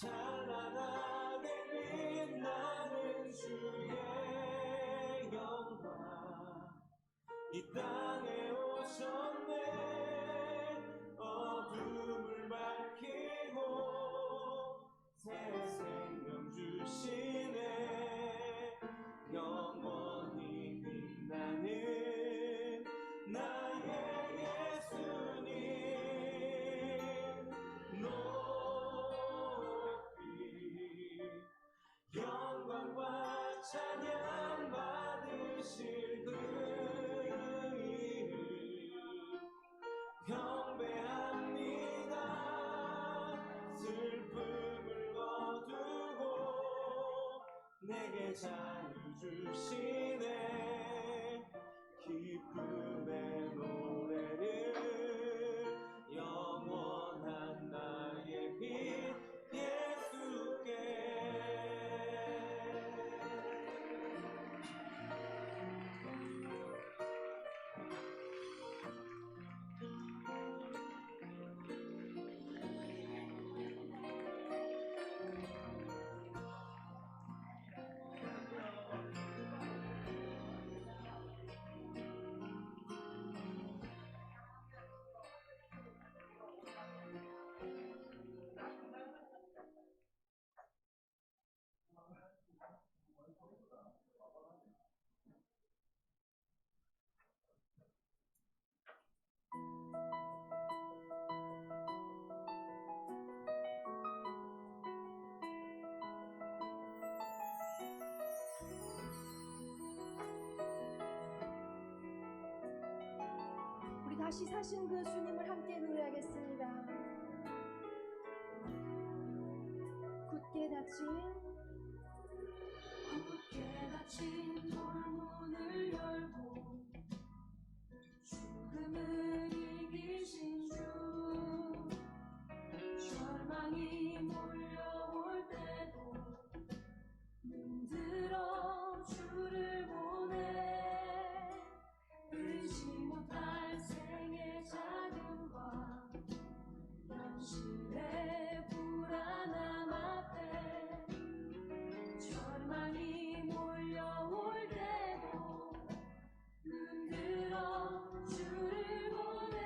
찬란하게 빛나는 주의 영광 이 땅에 오셨네. 어둠을 밝히고 새 생명 주시네. 영원히 빛나는 나의 예수님 높이 영광과 찬양 받으실 그 이름 경배합니다. 슬픔을 거두고 내게 자유 주시네. 기쁨의 노래를 영원한 나의 빛 예수께. 다시 사신 그 주님을 함께 노래하겠습니다. 굳게 닫힌 돌문을 열고 죽음을 이기신 주, 절망이 몰려올 때도 눈들어 주를 보내. 의지 못할 생의 자금과 현실의 불안함 앞에 절망이 몰려올 때도 눈들어 주를 보내.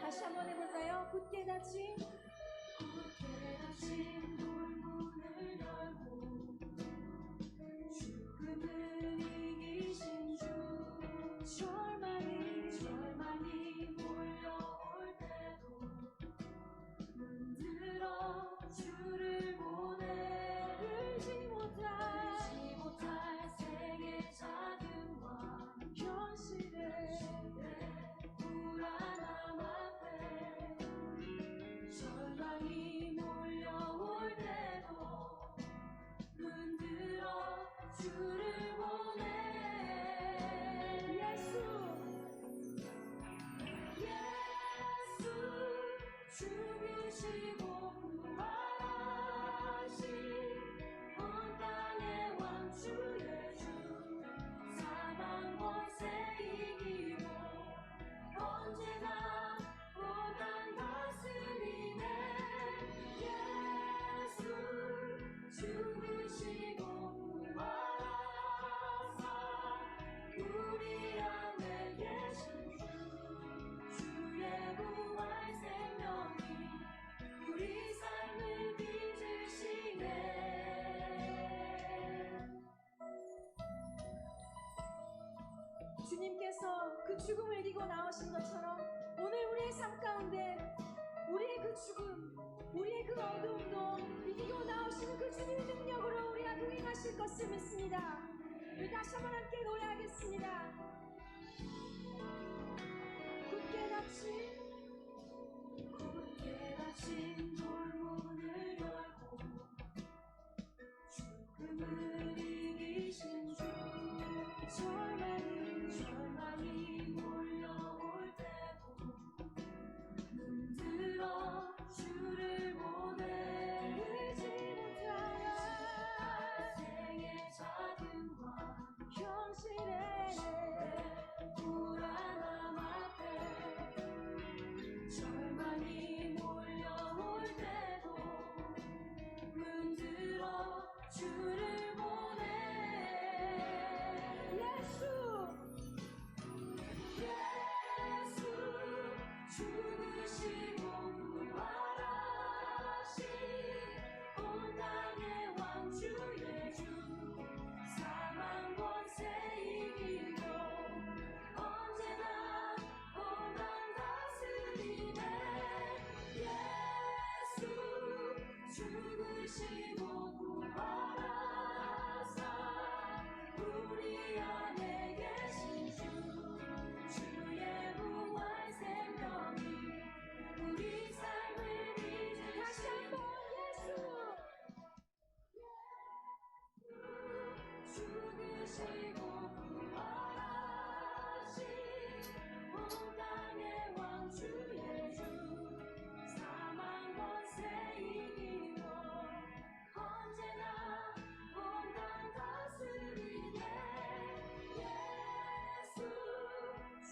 다시 한번 해볼까요? 굳게 닫힌 돌문을 열고 죽음을 이기신 주, 절망이 몰려올 때도 눈들어 주를 보내. 울지 못할 생의 자금과 현실의 불안함 앞에 절망이 몰려올 때도 눈들어 주를 보내. 죽으시고 부활하신 온 땅의 왕 주 예수, 사망 권세 이기고 언제나 고난 다스리네. 예수 죽으시고 부활하사 우리 안에 계신 주, 주의 부활 생명이 우리 삶을 빚으시네. 주님께서 그 죽음을 이기고 나오신 것처럼 오늘 우리의 삶 가운데 우리의 그 죽음, 우리의 그 어두움도 이기고 나오시는 그 주님의 능력으로 우리가 동행하실 것을 믿습니다. 우리 다시 한번 함께 노래하겠습니다. 굳게 닫힌 돌문을 열고 죽음을 이기신 주, 절망이 몰려올 때도 눈들어 주를 보내. 의지 못할 생의 자금과 현실의 불안함 앞에 죽으시고 부활하사 우리 안에 계신 주 주의 부활 생명이 우리 삶을 이제 다시 한번 예수 죽으시고 부활하신 온 땅의 왕 주의 주 사망 권세 이기고 언제나 온 땅 다스리네 예수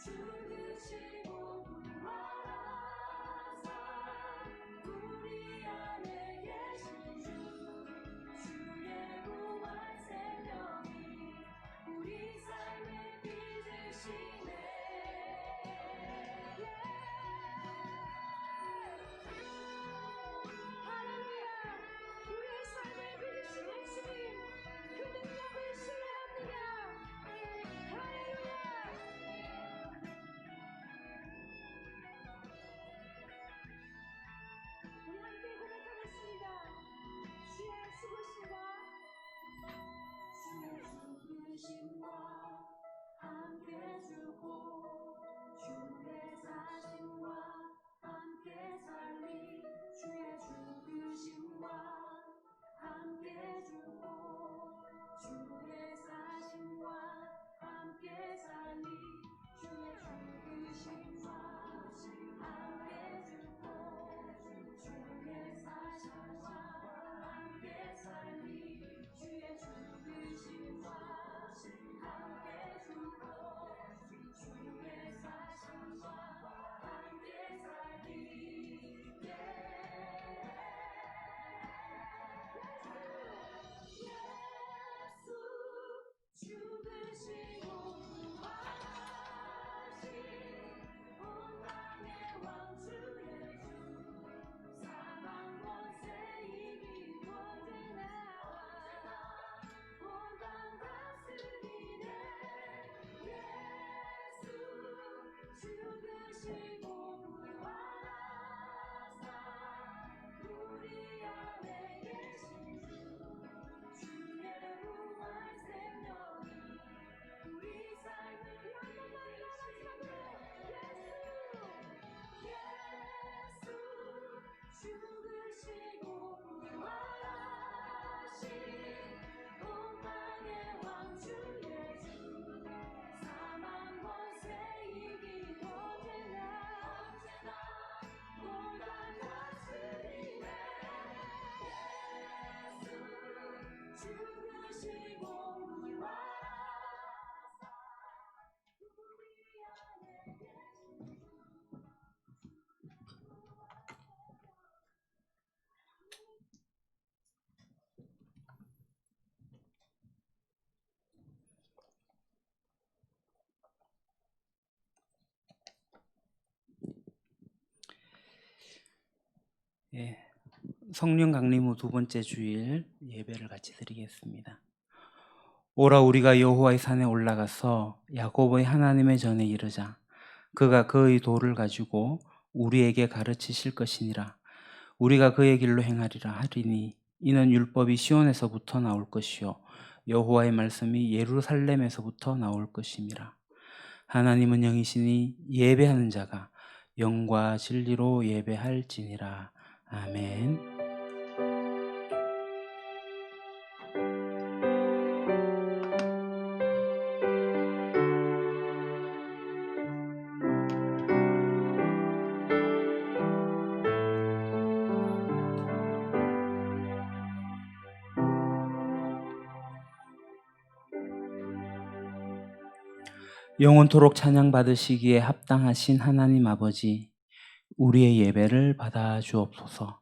죽으시고 부활하사 우리 안에 계신 주 주의 부활 생명이 우리 삶을 빚으시네 할렐루야 우리의 삶을 빚으신 예수님 그 능력을 신뢰합니다 할렐루야 우리 함께 고백하겠습니다 주의 죽으심과 함께 죽고 주의 사심과 함께 살리 주의 죽으심과 함께 죽고 주의 사심과 함께 살리 주의 죽으심과 함께 죽고 주의 사심과 함께 살리 주의 죽으심과 함께 죽고 주의 사심과 함께 살리 예수 죽으시고 부활하신 온 땅의 왕 주의 주 사망 권세 이기고 언제나 온 땅 다스리네 예수 죽으시고 부활하사 우리 안에 계신 주 주의 부활 생명이 우리 삶을 한 번만이나 마지막으로 예수 죽으시고 부활하신 온 땅의 왕 주의 주 사망 권세 이기고 언제나 온 땅 다스리네 예수 죽으시고 부활하사 우리 안에 계신 예, 성령 강림 후 두 번째 주일 예배를 같이 드리겠습니다. 오라 우리가 여호와의 산에 올라가서 야곱의 하나님의 전에 이르자. 그가 그의 도를 가지고 우리에게 가르치실 것이니라. 우리가 그의 길로 행하리라 하리니 이는 율법이 시온에서부터 나올 것이요 여호와의 말씀이 예루살렘에서부터 나올 것임이라. 하나님은 영이시니 예배하는 자가 영과 진리로 예배할지니라. 아멘. 영원토록 찬양 받으시기에 합당하신 하나님 아버지, 우리의 예배를 받아 주옵소서.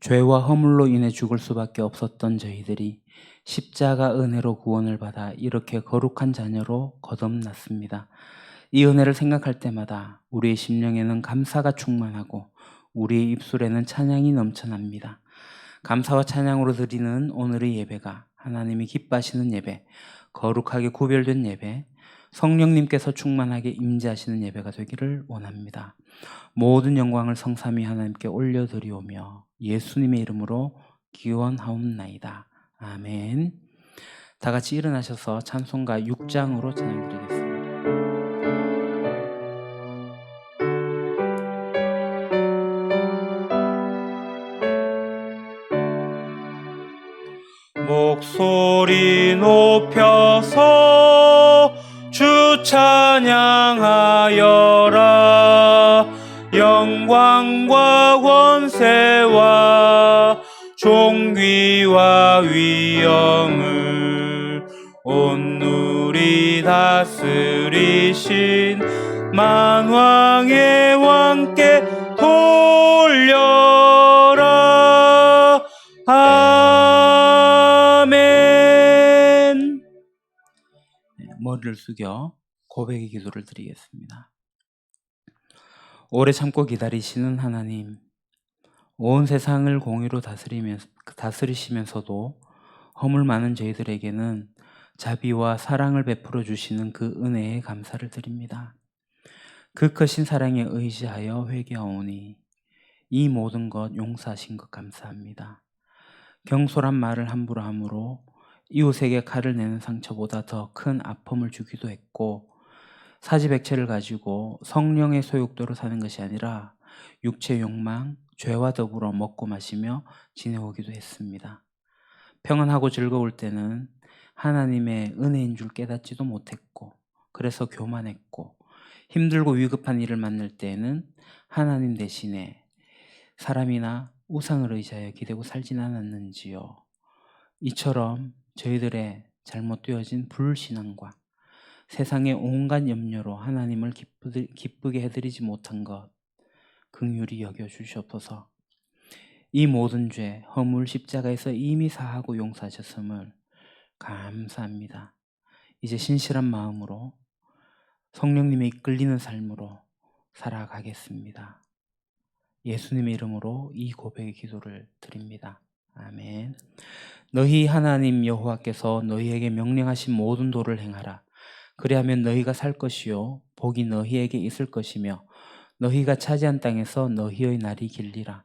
죄와 허물로 인해 죽을 수밖에 없었던 저희들이 십자가 은혜로 구원을 받아 이렇게 거룩한 자녀로 거듭났습니다. 이 은혜를 생각할 때마다 우리의 심령에는 감사가 충만하고 우리의 입술에는 찬양이 넘쳐납니다. 감사와 찬양으로 드리는 오늘의 예배가 하나님이 기뻐하시는 예배, 거룩하게 구별된 예배, 성령님께서 충만하게 임재하시는 예배가 되기를 원합니다. 모든 영광을 성삼위 하나님께 올려드리오며 예수님의 이름으로 기원하옵나이다. 아멘. 다 같이 일어나셔서 찬송가 6장으로 찬양드리겠습니다. 목소리 높여서 주 찬양하여라. 영광과 권세와 존귀와 위엄을 온누리 다스리신 만왕의 왕께 돌려라. 아멘. 머리를 숙여 고백의 기도를 드리겠습니다. 오래 참고 기다리시는 하나님, 온 세상을 공의로 다스리시면서도 허물 많은 저희들에게는 자비와 사랑을 베풀어 주시는 그 은혜에 감사를 드립니다. 그 크신 사랑에 의지하여 회개하오니 이 모든 것 용서하신 것 감사합니다. 경솔한 말을 함부로 함으로 이웃에게 칼을 내는 상처보다 더 큰 아픔을 주기도 했고, 사지백체를 가지고 성령의 소욕대로 사는 것이 아니라 육체 욕망, 죄와 더불어 먹고 마시며 지내오기도 했습니다. 평안하고 즐거울 때는 하나님의 은혜인 줄 깨닫지도 못했고, 그래서 교만했고, 힘들고 위급한 일을 만날 때에는 하나님 대신에 사람이나 우상을 의지하여 기대고 살진 않았는지요. 이처럼 저희들의 잘못되어진 불신앙과 세상의 온갖 염려로 하나님을 기쁘게 해드리지 못한 것 긍휼히 여겨주시옵소서. 이 모든 죄, 허물 십자가에서 이미 사하고 용서하셨음을 감사합니다. 이제 신실한 마음으로 성령님의 이끌리는 삶으로 살아가겠습니다. 예수님의 이름으로 이 고백의 기도를 드립니다. 아멘. 너희 하나님 여호와께서 너희에게 명령하신 모든 도를 행하라. 그리하면 너희가 살 것이요 복이 너희에게 있을 것이며 너희가 차지한 땅에서 너희의 날이 길리라.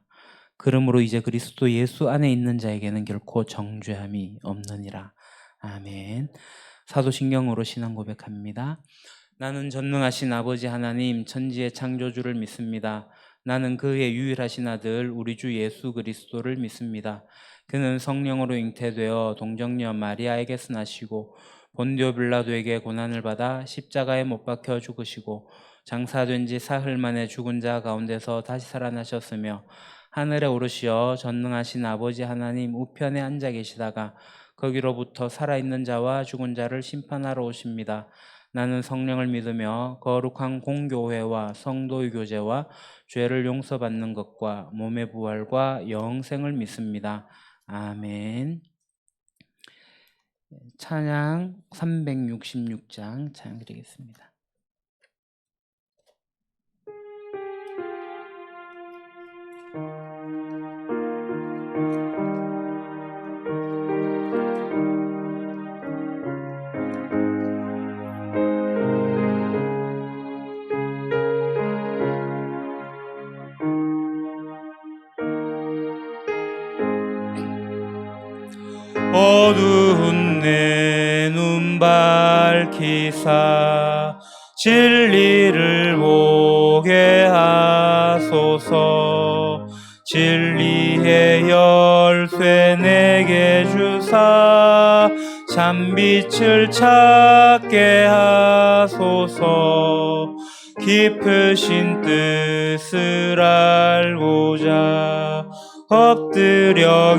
그러므로 이제 그리스도 예수 안에 있는 자에게는 결코 정죄함이 없느니라. 아멘. 사도신경으로 신앙 고백합니다. 나는 전능하신 아버지 하나님 천지의 창조주를 믿습니다. 나는 그의 유일하신 아들 우리 주 예수 그리스도를 믿습니다. 그는 성령으로 잉태되어 동정녀 마리아에게서 나시고 본디오 빌라도에게 고난을 받아 십자가에 못 박혀 죽으시고 장사된 지 사흘 만에 죽은 자 가운데서 다시 살아나셨으며 하늘에 오르시어 전능하신 아버지 하나님 우편에 앉아 계시다가 거기로부터 살아있는 자와 죽은 자를 심판하러 오십니다. 나는 성령을 믿으며 거룩한 공교회와 성도의 교제와 죄를 용서받는 것과 몸의 부활과 영생을 믿습니다. 아멘. 찬양 366장 찬양 드리겠습니다. 어두운 내 눈 밝히사 진리를 보게 하소서. 진리의 열쇠 내게 주사 참빛을 찾게 하소서. 깊으신 뜻을 알고자 엎드려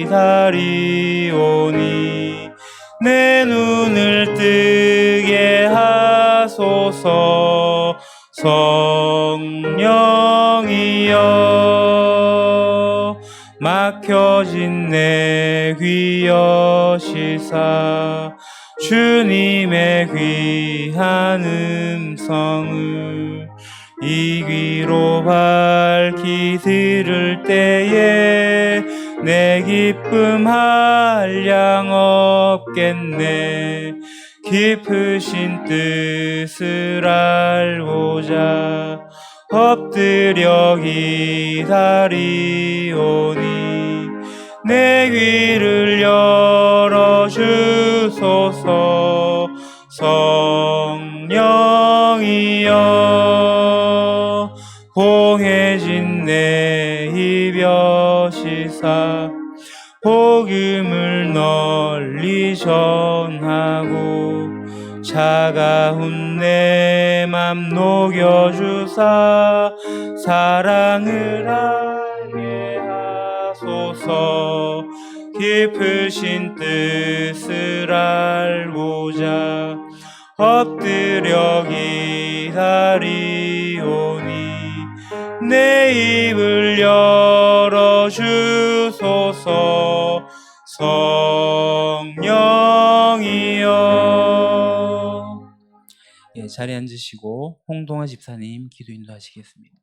기다리오니 내 눈을 뜨게 하소서. 성령이여 막혀진 내 귀 여시사 주님의 귀한 음성을 이 귀로 밝히 들을 때에 내 기쁨 한량 없겠네. 깊으신 뜻을 알고자 엎드려 기다리오니 내 귀를 열어주소서. 성령이여 공해진 내 입 여시사 복음을 널리 전하고 차가운 내 맘 녹여주사 사랑을 알게 하소서. 깊으신 뜻을 알고자 엎드려 기다리오니 내 입을 열어주소서. 성령이여. 예, 자리에 앉으시고 홍동아 집사님 기도 인도하시겠습니다.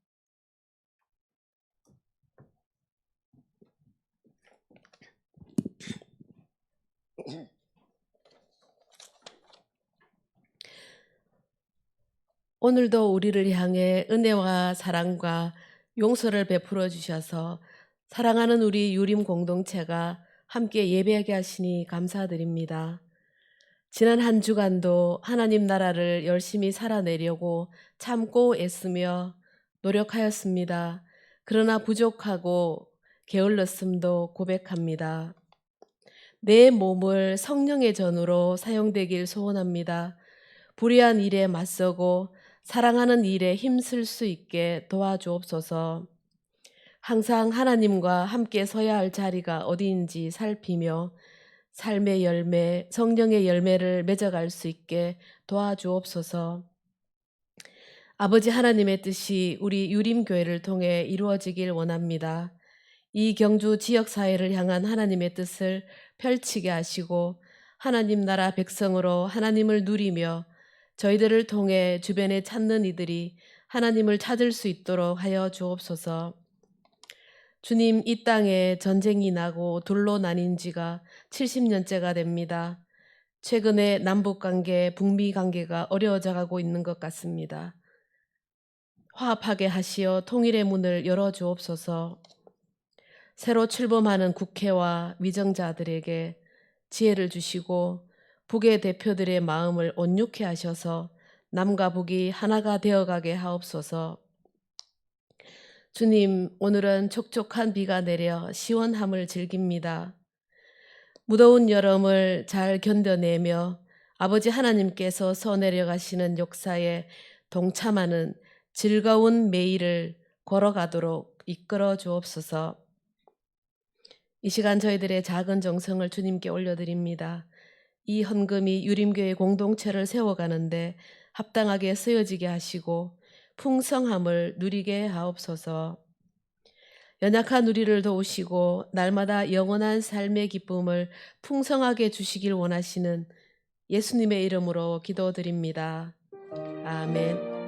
오늘도 우리를 향해 은혜와 사랑과 용서를 베풀어 주셔서 사랑하는 우리 유림 공동체가 함께 예배하게 하시니 감사드립니다. 지난 한 주간도 하나님 나라를 열심히 살아내려고 참고 애쓰며 노력하였습니다. 그러나 부족하고 게을렀음도 고백합니다. 내 몸을 성령의 전으로 사용되길 소원합니다. 불의한 일에 맞서고 사랑하는 일에 힘쓸 수 있게 도와주옵소서. 항상 하나님과 함께 서야 할 자리가 어디인지 살피며 삶의 열매, 성령의 열매를 맺어갈 수 있게 도와주옵소서. 아버지 하나님의 뜻이 우리 유림교회를 통해 이루어지길 원합니다. 이 경주 지역사회를 향한 하나님의 뜻을 펼치게 하시고 하나님 나라 백성으로 하나님을 누리며 저희들을 통해 주변에 찾는 이들이 하나님을 찾을 수 있도록 하여 주옵소서. 주님, 이 땅에 전쟁이 나고 둘로 나뉜 지가 70년째가 됩니다. 최근에 남북관계, 북미관계가 어려워져 가고 있는 것 같습니다. 화합하게 하시어 통일의 문을 열어주옵소서. 새로 출범하는 국회와 위정자들에게 지혜를 주시고 북의 대표들의 마음을 온유케 하셔서 남과 북이 하나가 되어가게 하옵소서. 주님, 오늘은 촉촉한 비가 내려 시원함을 즐깁니다. 무더운 여름을 잘 견뎌내며 아버지 하나님께서 써내려가시는 역사에 동참하는 즐거운 매일을 걸어가도록 이끌어 주옵소서. 이 시간 저희들의 작은 정성을 주님께 올려드립니다. 이 헌금이 유림교회 공동체를 세워가는데 합당하게 쓰여지게 하시고 풍성함을 누리게 하옵소서. 연약한 우리를 도우시고 날마다 영원한 삶의 기쁨을 풍성하게 주시길 원하시는 예수님의 이름으로 기도드립니다. 아멘.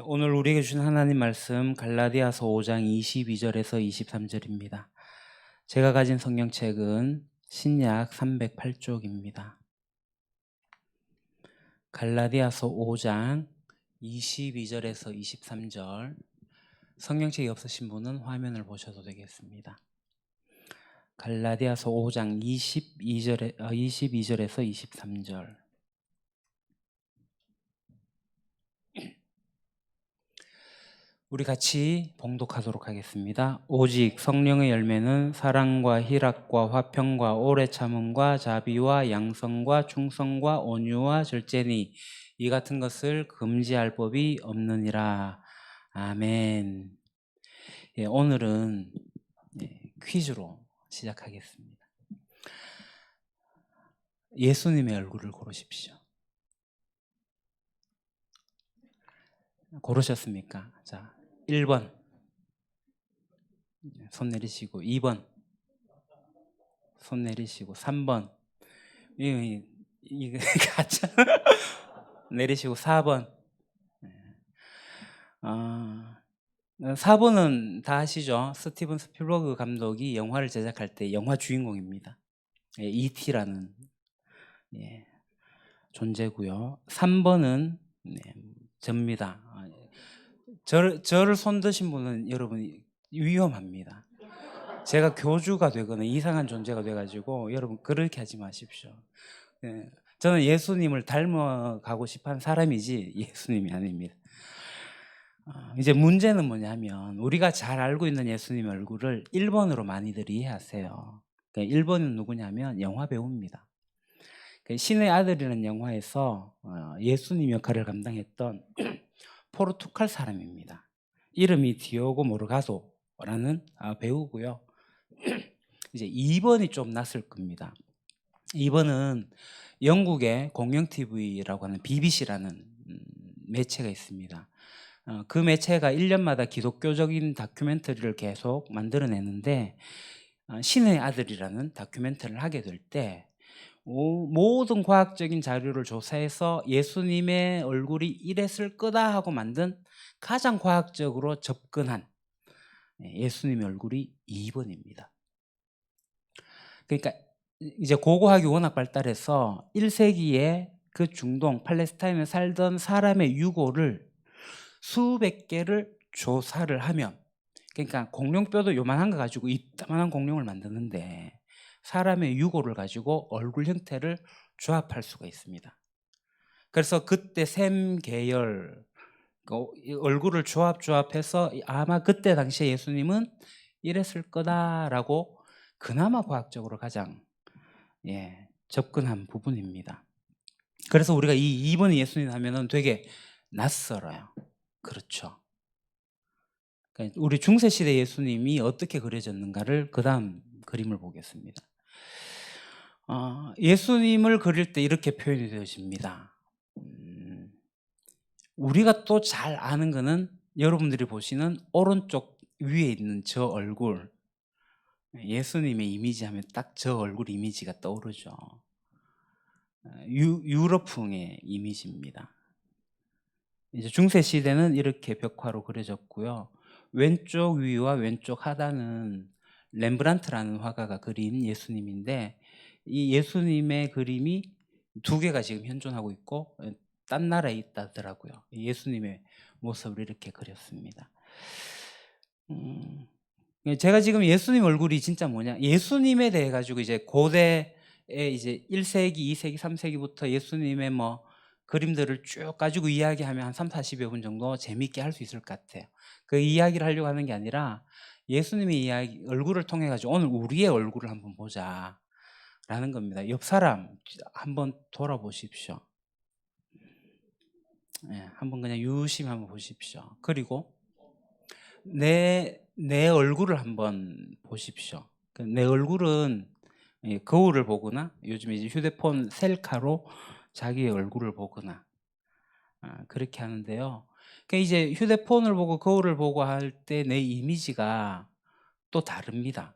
오늘 우리에게 주신 하나님 말씀 갈라디아서 5장 22절에서 23절입니다. 제가 가진 성경책은 신약 308쪽입니다. 갈라디아서 5장 22절에서 23절, 성경책이 없으신 분은 화면을 보셔도 되겠습니다. 갈라디아서 5장 22절에서 23절. 우리 같이 봉독하도록 하겠습니다. 오직 성령의 열매는 사랑과 희락과 화평과 오래 참음과 자비와 양성과 충성과 온유와 절제니 이 같은 것을 금지할 법이 없느니라. 아멘. 예, 오늘은 퀴즈로 시작하겠습니다. 예수님의 얼굴을 고르십시오. 고르셨습니까? 자, 1번 손 내리시고, 2번 손 내리시고, 3번 이거 가짜. 내리시고 4번. 4번은 다 아시죠? 스티븐 스필버그 감독이 영화를 제작할 때 영화 주인공입니다. E.T.라는 존재고요. 3번은 접니다. 저를 손드신 분은 여러분 위험합니다. 제가 교주가 되거나 이상한 존재가 돼가지고 여러분 그렇게 하지 마십시오. 저는 예수님을 닮아가고 싶어하는 사람이지 예수님이 아닙니다. 이제 문제는 뭐냐면 우리가 잘 알고 있는 예수님 얼굴을 1번으로 많이들 이해하세요. 1번은 누구냐면 영화 배우입니다. 신의 아들이라는 영화에서 예수님 역할을 감당했던 포르투갈 사람입니다. 이름이 디오고 모르가도라는 배우고요. 이제 2번이 좀 낯설 겁니다. 2번은 영국의 공영 TV라고 하는 BBC라는 매체가 있습니다. 그 매체가 1년마다 기독교적인 다큐멘터리를 계속 만들어내는데 신의 아들이라는 다큐멘터리를 하게 될 때 모든 과학적인 자료를 조사해서 예수님의 얼굴이 이랬을 거다 하고 만든 가장 과학적으로 접근한 예수님의 얼굴이 2번입니다. 그러니까 이제 고고학이 워낙 발달해서 1세기에 그 중동 팔레스타인에 살던 사람의 유골을 수백 개를 조사를 하면, 그러니까 공룡뼈도 요만한 거 가지고 이따만한 공룡을 만드는데 사람의 유골을 가지고 얼굴 형태를 조합할 수가 있습니다. 그래서 그때 셈 계열 얼굴을 조합해서 아마 그때 당시에 예수님은 이랬을 거다라고 그나마 과학적으로 가장 접근한 부분입니다. 그래서 우리가 이 2번 예수님 하면은 되게 낯설어요. 그렇죠. 그러니까 우리 중세시대 예수님이 어떻게 그려졌는가를 그 다음 그림을 보겠습니다. 예수님을 그릴 때 이렇게 표현이 되어집니다. 우리가 또 잘 아는 거는 여러분들이 보시는 오른쪽 위에 있는 저 얼굴, 예수님의 이미지 하면 딱 저 얼굴 이미지가 떠오르죠. 유럽풍의 이미지입니다. 이제 중세 시대는 이렇게 벽화로 그려졌고요. 왼쪽 위와 왼쪽 하단은 렘브란트라는 화가가 그린 예수님인데 이 예수님의 그림이 2개가 지금 현존하고 있고 딴 나라에 있다더라고요. 예수님의 모습을 이렇게 그렸습니다. 제가 지금 예수님 얼굴이 진짜 뭐냐, 예수님에 대해 가지고 이제 고대에 이제 1세기, 2세기, 3세기부터 예수님의 뭐 그림들을 쭉 가지고 이야기하면 한 30-40여 분 정도 재미있게 할 수 있을 것 같아요. 그 이야기를 하려고 하는 게 아니라 예수님의 이야기, 얼굴을 통해 가지고 오늘 우리의 얼굴을 한번 보자 라는 겁니다. 옆 사람 한번 돌아보십시오. 한번 그냥 유심히 한번 보십시오. 그리고 내 얼굴을 한번 보십시오. 내 얼굴은 거울을 보거나 요즘 이제 휴대폰 셀카로 자기의 얼굴을 보거나 그렇게 하는데요. 그러니까 이제 휴대폰을 보고 거울을 보고 할 때 내 이미지가 또 다릅니다.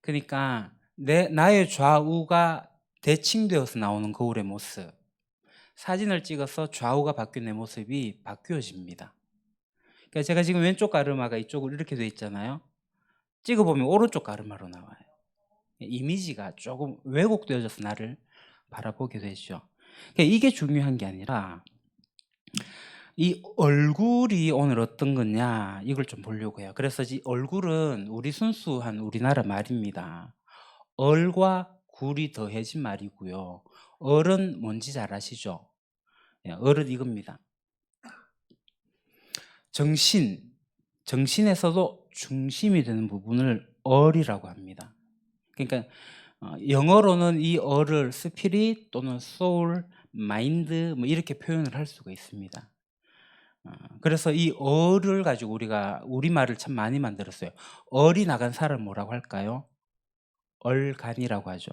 그러니까 나의 좌우가 대칭되어서 나오는 거울의 모습, 사진을 찍어서 좌우가 바뀐 내 모습이 바뀌어집니다. 그러니까 제가 지금 왼쪽 가르마가 이쪽으로 이렇게 돼 있잖아요. 찍어보면 오른쪽 가르마로 나와요. 이미지가 조금 왜곡되어져서 나를 바라보게 되죠. 그러니까 이게 중요한 게 아니라 이 얼굴이 오늘 어떤 거냐 이걸 좀 보려고 해요. 그래서 이 얼굴은 우리 순수한 우리나라 말입니다. 얼과 굴이 더해진 말이고요. 얼은 뭔지 잘 아시죠? 얼은 이겁니다. 정신에서도 중심이 되는 부분을 얼이라고 합니다. 그러니까 영어로는 이 얼을 스피릿 또는 소울, 마인드 뭐 이렇게 표현을 할 수가 있습니다. 그래서 이 얼을 가지고 우리가 우리말을 참 많이 만들었어요. 얼이 나간 사람 뭐라고 할까요? 얼간이라고 하죠.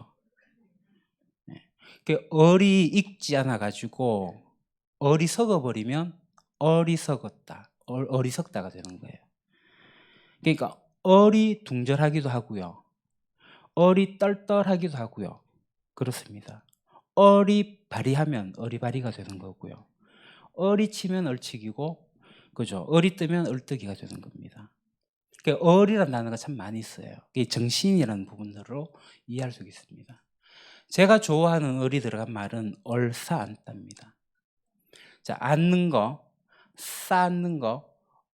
얼이 익지 않아 가지고 얼이 썩어버리면 어리석었다, 어리석다가 되는 거예요. 그러니까 얼이 둥절하기도 하고요, 얼이 떨떨하기도 하고요. 그렇습니다. 어리바리하면 어리바리가 되는 거고요. 어리치면 얼치기고, 그죠? 어리뜨면 얼뜨기가 되는 겁니다. 그러니까 어리란 단어가 참 많이 있어요. 이게 정신이라는 부분으로 이해할 수 있습니다. 제가 좋아하는 어리 들어간 말은 얼싸안다입니다. 자, 앉는 거, 쌓는 거,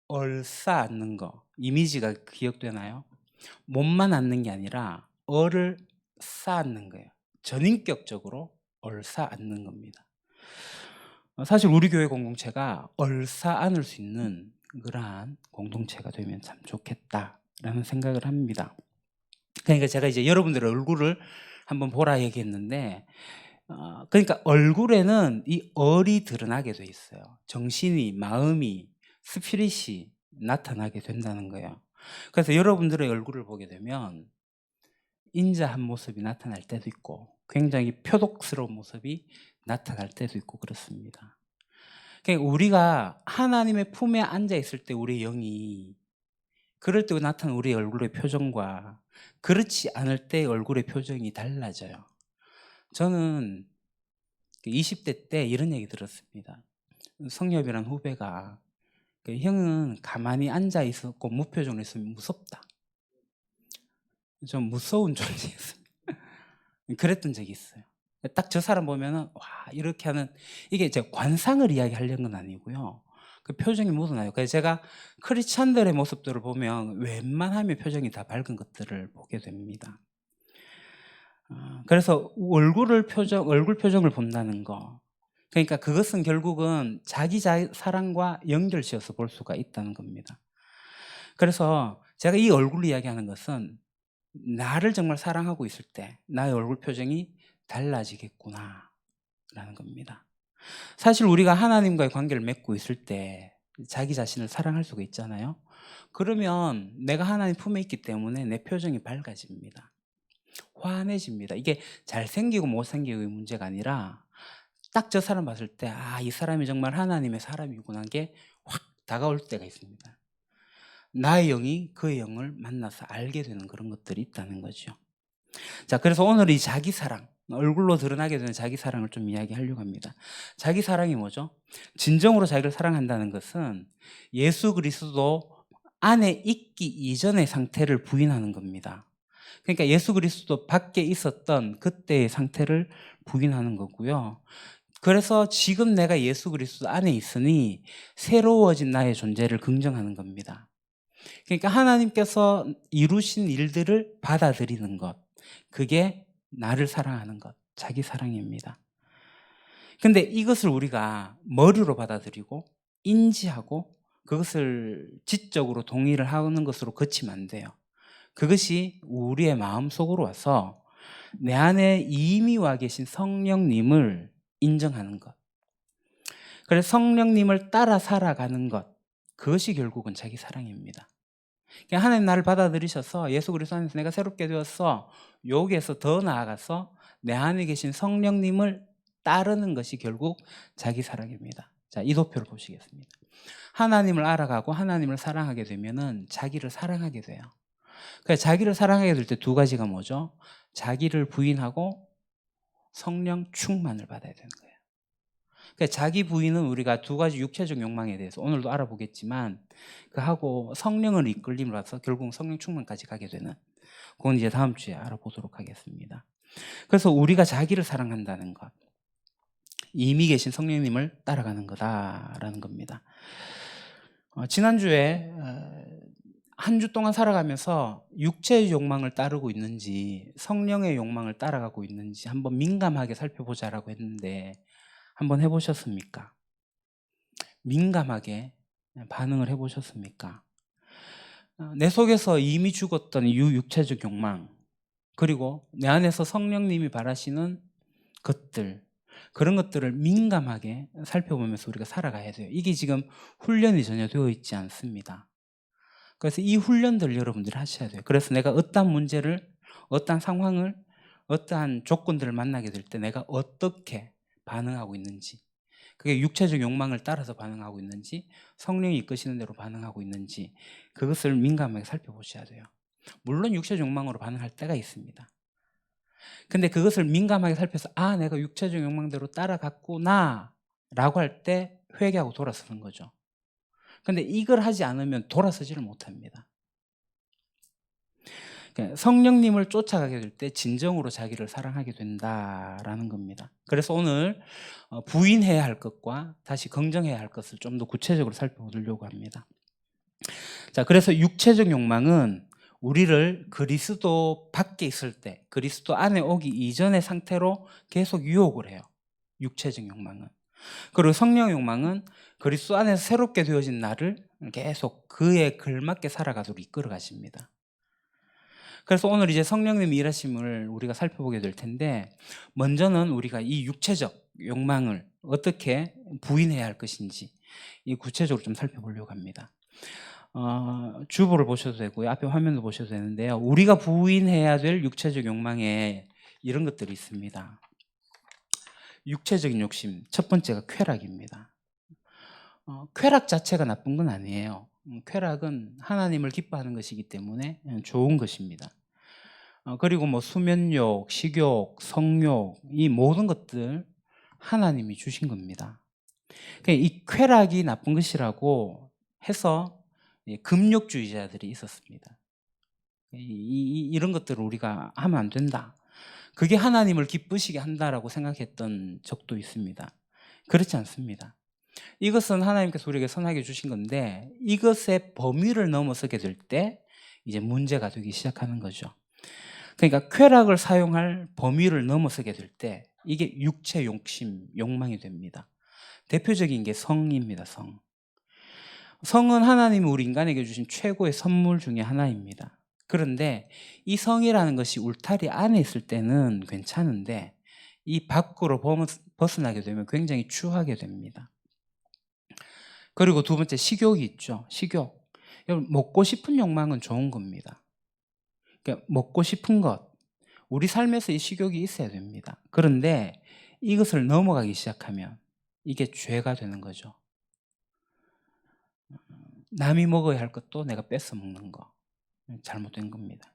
얼싸안는 거. 이미지가 기억되나요? 몸만 앉는 게 아니라 얼을 쌓는 거예요. 전인격적으로 얼싸안는 겁니다. 사실 우리 교회 공동체가 얼싸안을 수 있는 그러한 공동체가 되면 참 좋겠다라는 생각을 합니다. 그러니까 제가 이제 여러분들의 얼굴을 한번 보라 얘기했는데, 그러니까 얼굴에는 이 얼이 드러나게 돼 있어요. 정신이, 마음이, 스피릿이 나타나게 된다는 거예요. 그래서 여러분들의 얼굴을 보게 되면 인자한 모습이 나타날 때도 있고 굉장히 표독스러운 모습이 나타날 때도 있고 그렇습니다. 그러니까 우리가 하나님의 품에 앉아 있을 때 우리의 영이, 그럴 때 나타나는 우리의 얼굴의 표정과 그렇지 않을 때 얼굴의 표정이 달라져요. 저는 20대 때 이런 얘기 들었습니다. 성엽이라는 후배가, 형은 가만히 앉아 있었고 무표정으로 있으면 무섭다. 좀 무서운 존재였습니다. 그랬던 적이 있어요. 딱 저 사람 보면은 와, 이렇게 하는, 이게 제가 관상을 이야기하려는 건 아니고요. 그 표정이 묻어나요. 그래서 제가 크리스찬들의 모습들을 보면 웬만하면 표정이 다 밝은 것들을 보게 됩니다. 그래서 얼굴 표정을 본다는 거. 그러니까 그것은 결국은 자기 사랑과 연결지어서 볼 수가 있다는 겁니다. 그래서 제가 이 얼굴 이야기하는 것은 나를 정말 사랑하고 있을 때 나의 얼굴 표정이 달라지겠구나 라는 겁니다. 사실 우리가 하나님과의 관계를 맺고 있을 때 자기 자신을 사랑할 수가 있잖아요. 그러면 내가 하나님 품에 있기 때문에 내 표정이 밝아집니다. 환해집니다. 이게 잘생기고 못생기고의 문제가 아니라 딱 저 사람 봤을 때 이 사람이 정말 하나님의 사람이구나 게 확 다가올 때가 있습니다. 나의 영이 그의 영을 만나서 알게 되는 그런 것들이 있다는 거죠. 자, 그래서 오늘 이 자기 사랑, 얼굴로 드러나게 되는 자기 사랑을 좀 이야기하려고 합니다. 자기 사랑이 뭐죠? 진정으로 자기를 사랑한다는 것은 예수 그리스도 안에 있기 이전의 상태를 부인하는 겁니다. 그러니까 예수 그리스도 밖에 있었던 그때의 상태를 부인하는 거고요. 그래서 지금 내가 예수 그리스도 안에 있으니 새로워진 나의 존재를 긍정하는 겁니다. 그러니까 하나님께서 이루신 일들을 받아들이는 것, 그게 나를 사랑하는 것, 자기 사랑입니다. 근데 이것을 우리가 머리로 받아들이고 인지하고 그것을 지적으로 동의를 하는 것으로 그치면 안 돼요. 그것이 우리의 마음속으로 와서 내 안에 이미 와 계신 성령님을 인정하는 것, 그래서 성령님을 따라 살아가는 것, 그것이 결국은 자기 사랑입니다. 하나님 나를 받아들이셔서 예수 그리스도 안에서 내가 새롭게 되었어. 여기에서 더 나아가서 내 안에 계신 성령님을 따르는 것이 결국 자기 사랑입니다. 자, 이 도표를 보시겠습니다. 하나님을 알아가고 하나님을 사랑하게 되면은 자기를 사랑하게 돼요. 그래서 자기를 사랑하게 될 때 두 가지가 뭐죠? 자기를 부인하고 성령 충만을 받아야 되는 거예요. 그러니까 자기 부인은 우리가 두 가지 육체적 욕망에 대해서 오늘도 알아보겠지만 그하고 성령을 이끌림을 받아서 결국 성령 충만까지 가게 되는, 그건 이제 다음 주에 알아보도록 하겠습니다. 그래서 우리가 자기를 사랑한다는 것, 이미 계신 성령님을 따라가는 거다라는 겁니다. 지난주에 한 주 동안 살아가면서 육체의 욕망을 따르고 있는지 성령의 욕망을 따라가고 있는지 한번 민감하게 살펴보자라고 했는데 한번 해보셨습니까? 민감하게 반응을 해보셨습니까? 내 속에서 이미 죽었던 이 육체적 욕망, 그리고 내 안에서 성령님이 바라시는 것들, 그런 것들을 민감하게 살펴보면서 우리가 살아가야 돼요. 이게 지금 훈련이 전혀 되어 있지 않습니다. 그래서 이 훈련들을 여러분들이 하셔야 돼요. 그래서 내가 어떠한 문제를, 어떠한 상황을, 어떠한 조건들을 만나게 될 때 내가 어떻게 반응하고 있는지, 그게 육체적 욕망을 따라서 반응하고 있는지 성령이 이끄시는 대로 반응하고 있는지 그것을 민감하게 살펴보셔야 돼요. 물론 육체적 욕망으로 반응할 때가 있습니다. 근데 그것을 민감하게 살펴서 아, 내가 육체적 욕망대로 따라갔구나 라고 할 때 회개하고 돌아서는 거죠. 근데 이걸 하지 않으면 돌아서지를 못합니다. 그러니까 성령님을 쫓아가게 될 때 진정으로 자기를 사랑하게 된다라는 겁니다. 그래서 오늘 부인해야 할 것과 다시 긍정해야 할 것을 좀 더 구체적으로 살펴보려고 합니다. 자, 그래서 육체적 욕망은 우리를 그리스도 밖에 있을 때, 그리스도 안에 오기 이전의 상태로 계속 유혹을 해요. 육체적 욕망은. 그리고 성령 욕망은 그리스도 안에서 새롭게 되어진 나를 계속 그에 걸맞게 살아가도록 이끌어 가십니다. 그래서 오늘 이제 성령님이 일하심을 우리가 살펴보게 될 텐데, 먼저는 우리가 이 육체적 욕망을 어떻게 부인해야 할 것인지 이 구체적으로 좀 살펴보려고 합니다. 주보를 보셔도 되고요. 앞에 화면도 보셔도 되는데요. 우리가 부인해야 될 육체적 욕망에 이런 것들이 있습니다. 육체적인 욕심, 첫 번째가 쾌락입니다. 쾌락 자체가 나쁜 건 아니에요. 쾌락은 하나님을 기뻐하는 것이기 때문에 좋은 것입니다. 그리고 뭐 수면욕, 식욕, 성욕, 이 모든 것들 하나님이 주신 겁니다. 이 쾌락이 나쁜 것이라고 해서 금욕주의자들이 있었습니다. 이런 것들을 우리가 하면 안 된다. 그게 하나님을 기쁘시게 한다라고 생각했던 적도 있습니다. 그렇지 않습니다. 이것은 하나님께서 우리에게 선하게 주신 건데 이것의 범위를 넘어서게 될 때 이제 문제가 되기 시작하는 거죠. 그러니까 쾌락을 사용할 범위를 넘어서게 될 때 이게 육체 욕심, 욕망이 됩니다. 대표적인 게 성입니다. 성. 성은 하나님이 우리 인간에게 주신 최고의 선물 중에 하나입니다. 그런데 이 성이라는 것이 울타리 안에 있을 때는 괜찮은데 이 밖으로 벗어나게 되면 굉장히 추하게 됩니다. 그리고 두 번째 식욕이 있죠. 식욕. 먹고 싶은 욕망은 좋은 겁니다. 그러니까 먹고 싶은 것. 우리 삶에서 이 식욕이 있어야 됩니다. 그런데 이것을 넘어가기 시작하면 이게 죄가 되는 거죠. 남이 먹어야 할 것도 내가 뺏어 먹는 거. 잘못된 겁니다.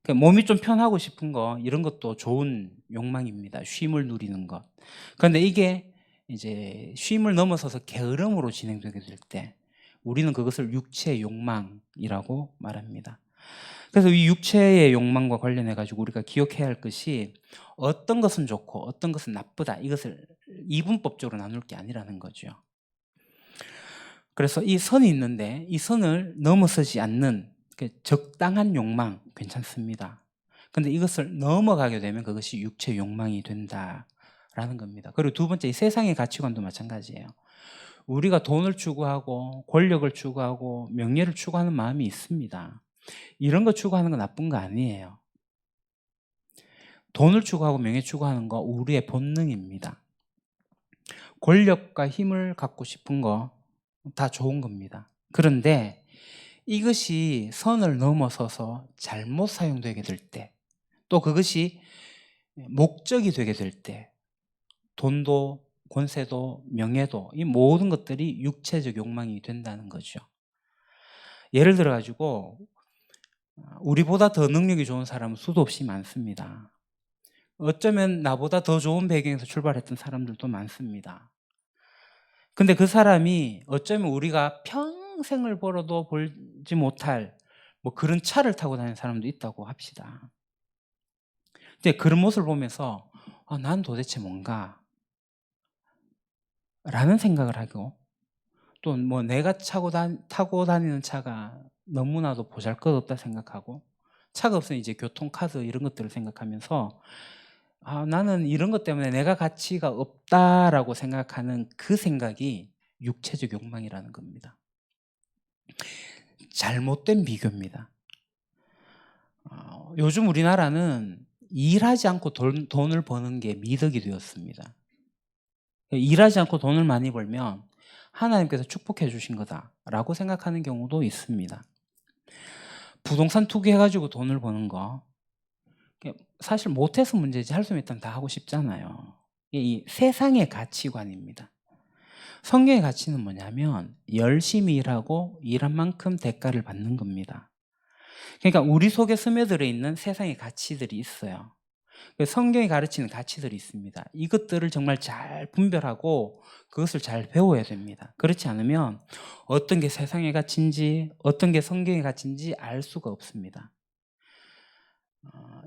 그러니까 몸이 좀 편하고 싶은 거, 이런 것도 좋은 욕망입니다. 쉼을 누리는 것. 그런데 이게 이제 쉼을 넘어서서 게으름으로 진행되게 될 때 우리는 그것을 육체의 욕망이라고 말합니다. 그래서 이 육체의 욕망과 관련해 가지고 우리가 기억해야 할 것이 어떤 것은 좋고 어떤 것은 나쁘다, 이것을 이분법적으로 나눌 게 아니라는 거죠. 그래서 이 선이 있는데 이 선을 넘어서지 않는 적당한 욕망 괜찮습니다. 그런데 이것을 넘어가게 되면 그것이 육체 욕망이 된다라는 겁니다. 그리고 두 번째, 이 세상의 가치관도 마찬가지예요. 우리가 돈을 추구하고 권력을 추구하고 명예를 추구하는 마음이 있습니다. 이런 거 추구하는 건 나쁜 거 아니에요. 돈을 추구하고 명예 추구하는 거 우리의 본능입니다. 권력과 힘을 갖고 싶은 거 다 좋은 겁니다. 그런데 이것이 선을 넘어서서 잘못 사용되게 될 때, 또 그것이 목적이 되게 될 때, 돈도 권세도 명예도 이 모든 것들이 육체적 욕망이 된다는 거죠. 예를 들어 가지고 우리보다 더 능력이 좋은 사람은 수도 없이 많습니다. 어쩌면 나보다 더 좋은 배경에서 출발했던 사람들도 많습니다. 근데 그 사람이 어쩌면 우리가 평생을 벌어도 벌지 못할 뭐 그런 차를 타고 다니는 사람도 있다고 합시다. 근데 그런 모습을 보면서 난 도대체 뭔가 라는 생각을 하고, 또 뭐 내가 타고 다니는 차가 너무나도 보잘것없다 생각하고, 차가 없으면 이제 교통카드 이런 것들을 생각하면서 나는 이런 것 때문에 내가 가치가 없다라고 생각하는 그 생각이 육체적 욕망이라는 겁니다. 잘못된 비교입니다. 요즘 우리나라는 일하지 않고 돈을 버는 게 미덕이 되었습니다. 일하지 않고 돈을 많이 벌면 하나님께서 축복해 주신 거다라고 생각하는 경우도 있습니다. 부동산 투기해가지고 돈을 버는 거 사실 못해서 문제지 할 수 있다면 다 하고 싶잖아요. 이 세상의 가치관입니다. 성경의 가치는 뭐냐면 열심히 일하고 일한 만큼 대가를 받는 겁니다. 그러니까 우리 속에 스며들어 있는 세상의 가치들이 있어요. 성경이 가르치는 가치들이 있습니다. 이것들을 정말 잘 분별하고 그것을 잘 배워야 됩니다. 그렇지 않으면 어떤 게 세상의 가치인지 어떤 게 성경의 가치인지 알 수가 없습니다.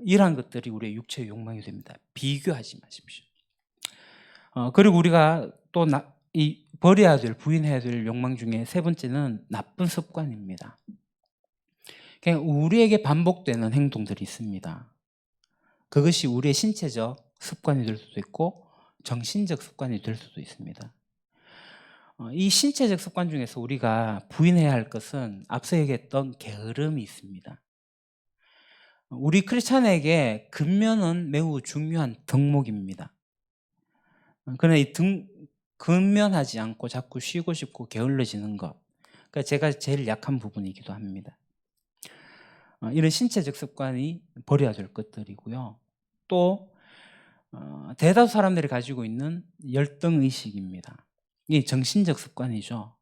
이러한 것들이 우리의 육체의 욕망이 됩니다. 비교하지 마십시오. 그리고 우리가 또 버려야 될, 부인해야 될 욕망 중에 세 번째는 나쁜 습관입니다. 그냥 우리에게 반복되는 행동들이 있습니다. 그것이 우리의 신체적 습관이 될 수도 있고 정신적 습관이 될 수도 있습니다. 이 신체적 습관 중에서 우리가 부인해야 할 것은 앞서 얘기했던 게으름이 있습니다. 우리 크리스찬에게 근면은 매우 중요한 덕목입니다. 그러나 이 근면하지 않고 자꾸 쉬고 싶고 게을러지는 것, 그러니까 제가 제일 약한 부분이기도 합니다. 이런 신체적 습관이 버려야 될 것들이고요. 또 대다수 사람들이 가지고 있는 열등의식입니다. 이게 정신적 습관이죠.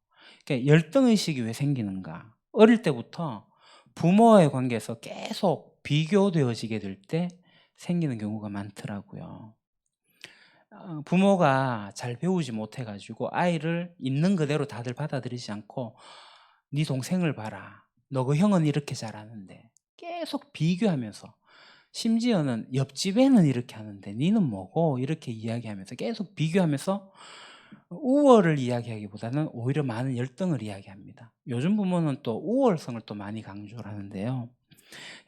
그러니까 열등의식이 왜 생기는가? 어릴 때부터 부모와의 관계에서 계속 비교되어지게 될 때 생기는 경우가 많더라고요. 부모가 잘 배우지 못해가지고 아이를 있는 그대로 다들 받아들이지 않고 네 동생을 봐라. 너 그 형은 이렇게 잘하는데 계속 비교하면서 심지어는 옆집에는 이렇게 하는데 니는 뭐고 이렇게 이야기하면서 계속 비교하면서 우월을 이야기하기보다는 오히려 많은 열등을 이야기합니다. 요즘 부모는 또 우월성을 또 많이 강조를 하는데요.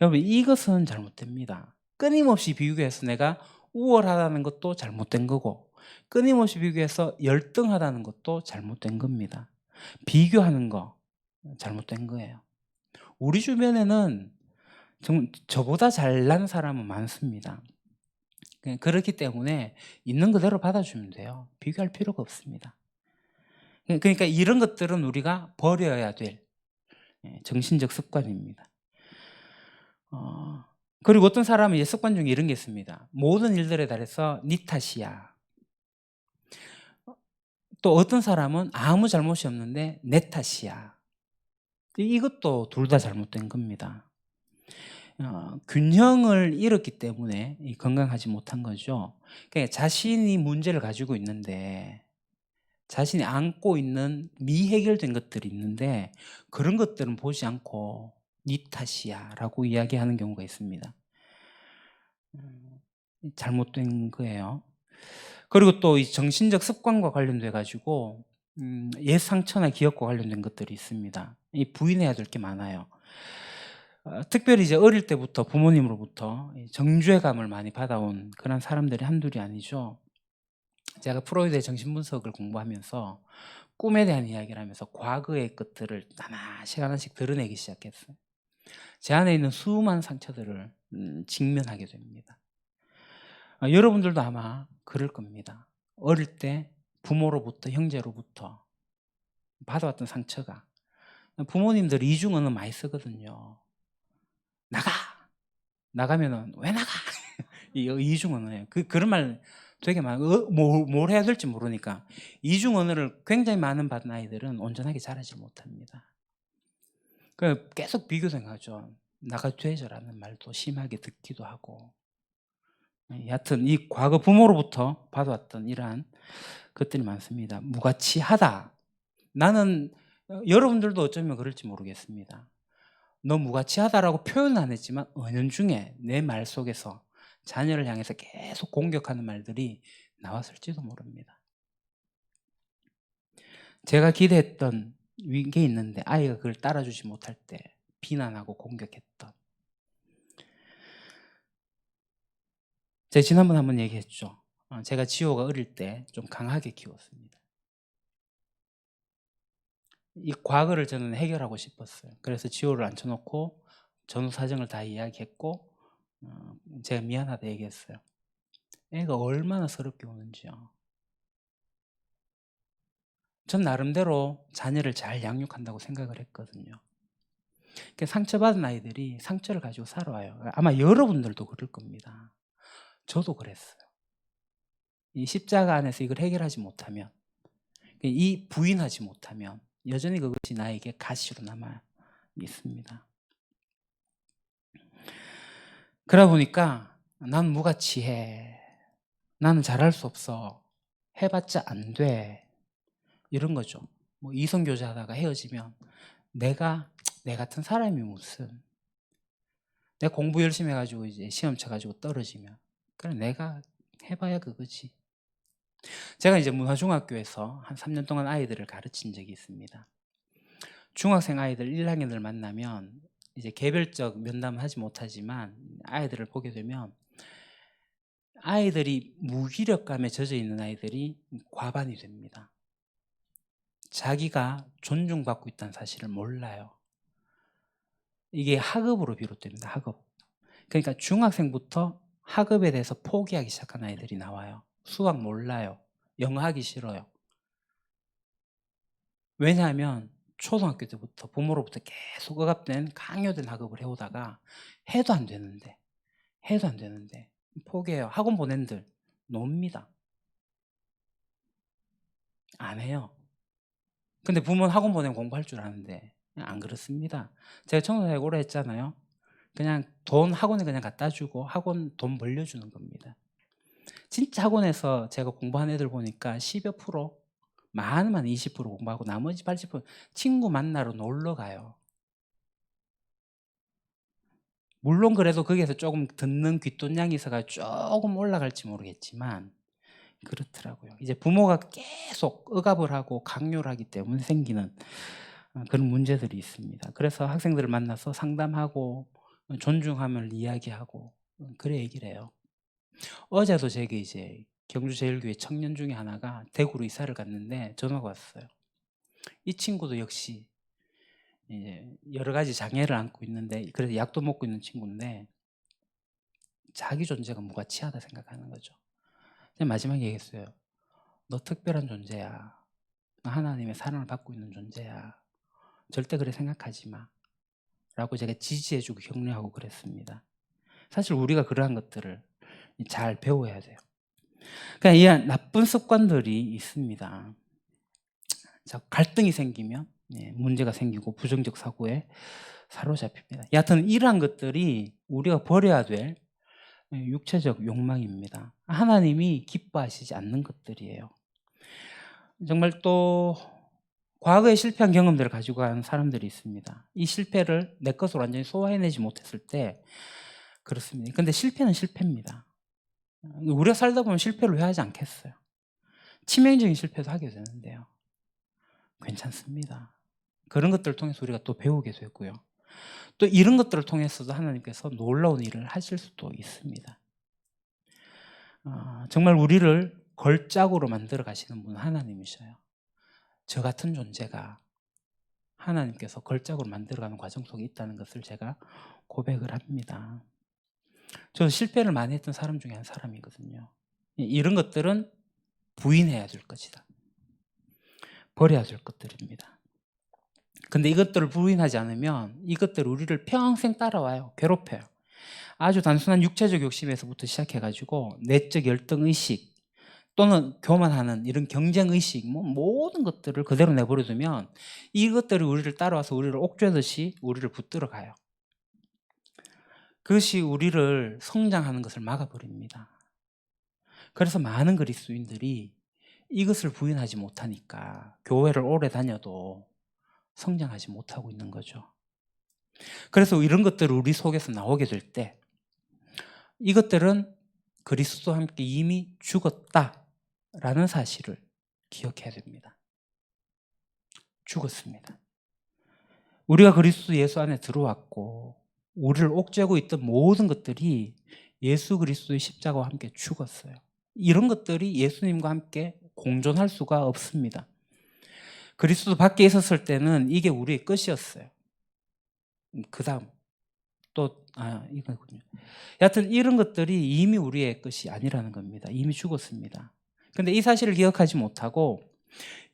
여러분 이것은 잘못됩니다. 끊임없이 비교해서 내가 우월하다는 것도 잘못된 거고 끊임없이 비교해서 열등하다는 것도 잘못된 겁니다. 비교하는 거 잘못된 거예요. 우리 주변에는 저보다 잘난 사람은 많습니다. 그렇기 때문에 있는 그대로 받아주면 돼요. 비교할 필요가 없습니다. 그러니까 이런 것들은 우리가 버려야 될 정신적 습관입니다. 그리고 어떤 사람은 이제 습관 중에 이런 게 있습니다. 모든 일들에 달해서 네 탓이야. 또 어떤 사람은 아무 잘못이 없는데 내 탓이야. 이것도 둘 다 잘못된 겁니다. 균형을 잃었기 때문에 건강하지 못한 거죠. 그러니까 자신이 문제를 가지고 있는데 자신이 안고 있는 미해결된 것들이 있는데 그런 것들은 보지 않고 네 탓이야 라고 이야기하는 경우가 있습니다. 잘못된 거예요. 그리고 또 이 정신적 습관과 관련돼 가지고 옛 상처나 기억과 관련된 것들이 있습니다. 이 부인해야 될 게 많아요. 특별히 이제 어릴 때부터 부모님으로부터 정죄감을 많이 받아온 그런 사람들이 한둘이 아니죠. 제가 프로이드의 정신분석을 공부하면서 꿈에 대한 이야기를 하면서 과거의 것들을 하나씩 드러내기 시작했어요. 제 안에 있는 수많은 상처들을 직면하게 됩니다. 여러분들도 아마 그럴 겁니다. 어릴 때 부모로부터 형제로부터 받아왔던 상처가 부모님들 이중언어 많이 쓰거든요. 나가면은 왜 나가? 이 이중언어예요. 그런 말 되게 많아요. 뭘 해야 될지 모르니까 이중언어를 굉장히 많은 받은 아이들은 온전하게 자라지 못합니다. 계속 비교생하죠. 나가 되져라는 말도 심하게 듣기도 하고. 여하튼 이 과거 부모로부터 받아왔던 이러한 것들이 많습니다. 무가치하다. 나는 여러분들도 어쩌면 그럴지 모르겠습니다. 너 무가치하다라고 표현은 안 했지만 은연중에 내 말 속에서 자녀를 향해서 계속 공격하는 말들이 나왔을지도 모릅니다. 제가 기대했던 게 있는데 아이가 그걸 따라주지 못할 때 비난하고 공격했던. 제가 지난번에 한번 얘기했죠. 제가 지호가 어릴 때 좀 강하게 키웠습니다. 이 과거를 저는 해결하고 싶었어요. 그래서 지호를 앉혀놓고 전후 사정을 다 이야기했고 제가 미안하다 얘기했어요. 애가 얼마나 서럽게 우는지요. 전 나름대로 자녀를 잘 양육한다고 생각을 했거든요. 상처받은 아이들이 상처를 가지고 살아와요. 아마 여러분들도 그럴 겁니다. 저도 그랬어요. 이 십자가 안에서 이걸 해결하지 못하면, 이 부인하지 못하면 여전히 그것이 나에게 가시로 남아 있습니다. 그러다 보니까 난 무가치해. 나는 잘할 수 없어. 해봤자 안 돼. 이런 거죠. 뭐 이성교제 하다가 헤어지면 내가 내 같은 사람이 무슨, 내가 공부 열심히 해가지고 이제 시험 쳐가지고 떨어지면 그래 내가 해봐야 그거지. 제가 이제 문화중학교에서 한 3년 동안 아이들을 가르친 적이 있습니다. 중학생 아이들 1학년을 만나면 이제 개별적 면담은 하지 못하지만 아이들을 보게 되면 아이들이 무기력감에 젖어 있는 아이들이 과반이 됩니다. 자기가 존중받고 있다는 사실을 몰라요. 이게 학업으로 비롯됩니다. 학업. 그러니까 중학생부터 학업에 대해서 포기하기 시작한 아이들이 나와요. 수학 몰라요. 영어 하기 싫어요. 왜냐하면 초등학교 때부터 부모로부터 계속 억압된 강요된 학업을 해오다가 해도 안 되는데 포기해요. 학원 보낸들 놉니다. 안 해요. 근데 부모는 학원 보내면 공부할 줄 아는데 안 그렇습니다. 제가 청소년에 오래 했잖아요. 그냥 돈 학원에 그냥 갖다 주고 학원 돈 벌려주는 겁니다. 진짜 학원에서 제가 공부한 애들 보니까 10여 프로, 많으면 20% 공부하고 나머지 80% 친구 만나러 놀러 가요. 물론 그래도 거기에서 조금 듣는 귓돈량이 있어가 조금 올라갈지 모르겠지만 그렇더라고요. 이제 부모가 계속 억압을 하고 강요를 하기 때문에 생기는 그런 문제들이 있습니다. 그래서 학생들을 만나서 상담하고 존중함을 이야기하고 그래 얘기를 해요. 어제도 제게 이제 경주제일교회 청년 중에 하나가 대구로 이사를 갔는데 전화가 왔어요. 이 친구도 역시 이제 여러 가지 장애를 안고 있는데 그래서 약도 먹고 있는 친구인데 자기 존재가 무가치하다 생각하는 거죠. 마지막에 얘기했어요. 너 특별한 존재야. 너 하나님의 사랑을 받고 있는 존재야. 절대 그래 생각하지 마. 라고 제가 지지해주고 격려하고 그랬습니다. 사실 우리가 그러한 것들을 잘 배워야 돼요. 그러니까 이런 나쁜 습관들이 있습니다. 자, 갈등이 생기면 문제가 생기고 부정적 사고에 사로잡힙니다. 여하튼 이러한 것들이 우리가 버려야 될 육체적 욕망입니다. 하나님이 기뻐하시지 않는 것들이에요. 정말 또 과거에 실패한 경험들을 가지고 간 사람들이 있습니다. 이 실패를 내 것으로 완전히 소화해내지 못했을 때 그렇습니다. 근데 실패는 실패입니다. 우리가 살다 보면 실패를 왜 하지 않겠어요? 치명적인 실패도 하게 되는데요. 괜찮습니다. 그런 것들을 통해서 우리가 또 배우게 되고요. 또 이런 것들을 통해서도 하나님께서 놀라운 일을 하실 수도 있습니다. 정말 우리를 걸작으로 만들어 가시는 분은 하나님이셔요. 저 같은 존재가 하나님께서 걸작으로 만들어가는 과정 속에 있다는 것을 제가 고백을 합니다. 저는 실패를 많이 했던 사람 중에 한 사람이거든요. 이런 것들은 부인해야 될 것이다. 버려야 될 것들입니다. 근데 이것들을 부인하지 않으면 이것들 우리를 평생 따라와요. 괴롭혀요. 아주 단순한 육체적 욕심에서부터 시작해가지고 내적 열등의식 또는 교만하는 이런 경쟁의식 모든 것들을 그대로 내버려두면 이것들이 우리를 따라와서 우리를 옥죄듯이 우리를 붙들어 가요. 그것이 우리를 성장하는 것을 막아버립니다. 그래서 많은 그리스도인들이 이것을 부인하지 못하니까 교회를 오래 다녀도 성장하지 못하고 있는 거죠. 그래서 이런 것들이 우리 속에서 나오게 될 때 이것들은 그리스도와 함께 이미 죽었다라는 사실을 기억해야 됩니다. 죽었습니다. 우리가 그리스도 예수 안에 들어왔고 우리를 옥죄고 있던 모든 것들이 예수 그리스도의 십자가와 함께 죽었어요. 이런 것들이 예수님과 함께 공존할 수가 없습니다. 그리스도 밖에 있었을 때는 이게 우리의 끝이었어요. 그 다음 이거군요. 여하튼 이런 것들이 이미 우리의 것이 아니라는 겁니다. 이미 죽었습니다. 근데 이 사실을 기억하지 못하고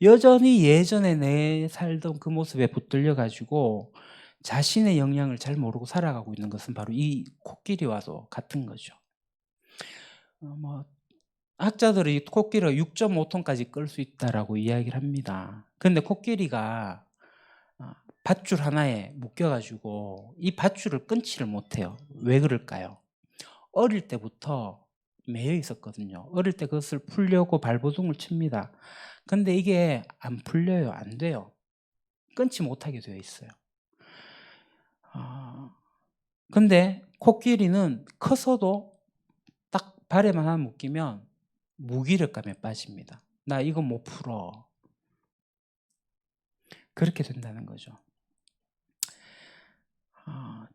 여전히 예전에 내 살던 그 모습에 붙들려 가지고 자신의 영향을 잘 모르고 살아가고 있는 것은 바로 이 코끼리와도 같은 거죠. 학자들이 코끼리가 6.5톤까지 끌 수 있다라고 이야기를 합니다. 그런데 코끼리가 밧줄 하나에 묶여가지고 이 밧줄을 끊지를 못해요. 왜 그럴까요? 어릴 때부터 매여 있었거든요. 어릴 때 그것을 풀려고 발버둥을 칩니다. 근데 이게 안 풀려요. 안 돼요. 끊지 못하게 되어 있어요. 근데 코끼리는 커서도 딱 발에만 하나 묶이면 무기력감에 빠집니다. 나 이거 못 풀어. 그렇게 된다는 거죠.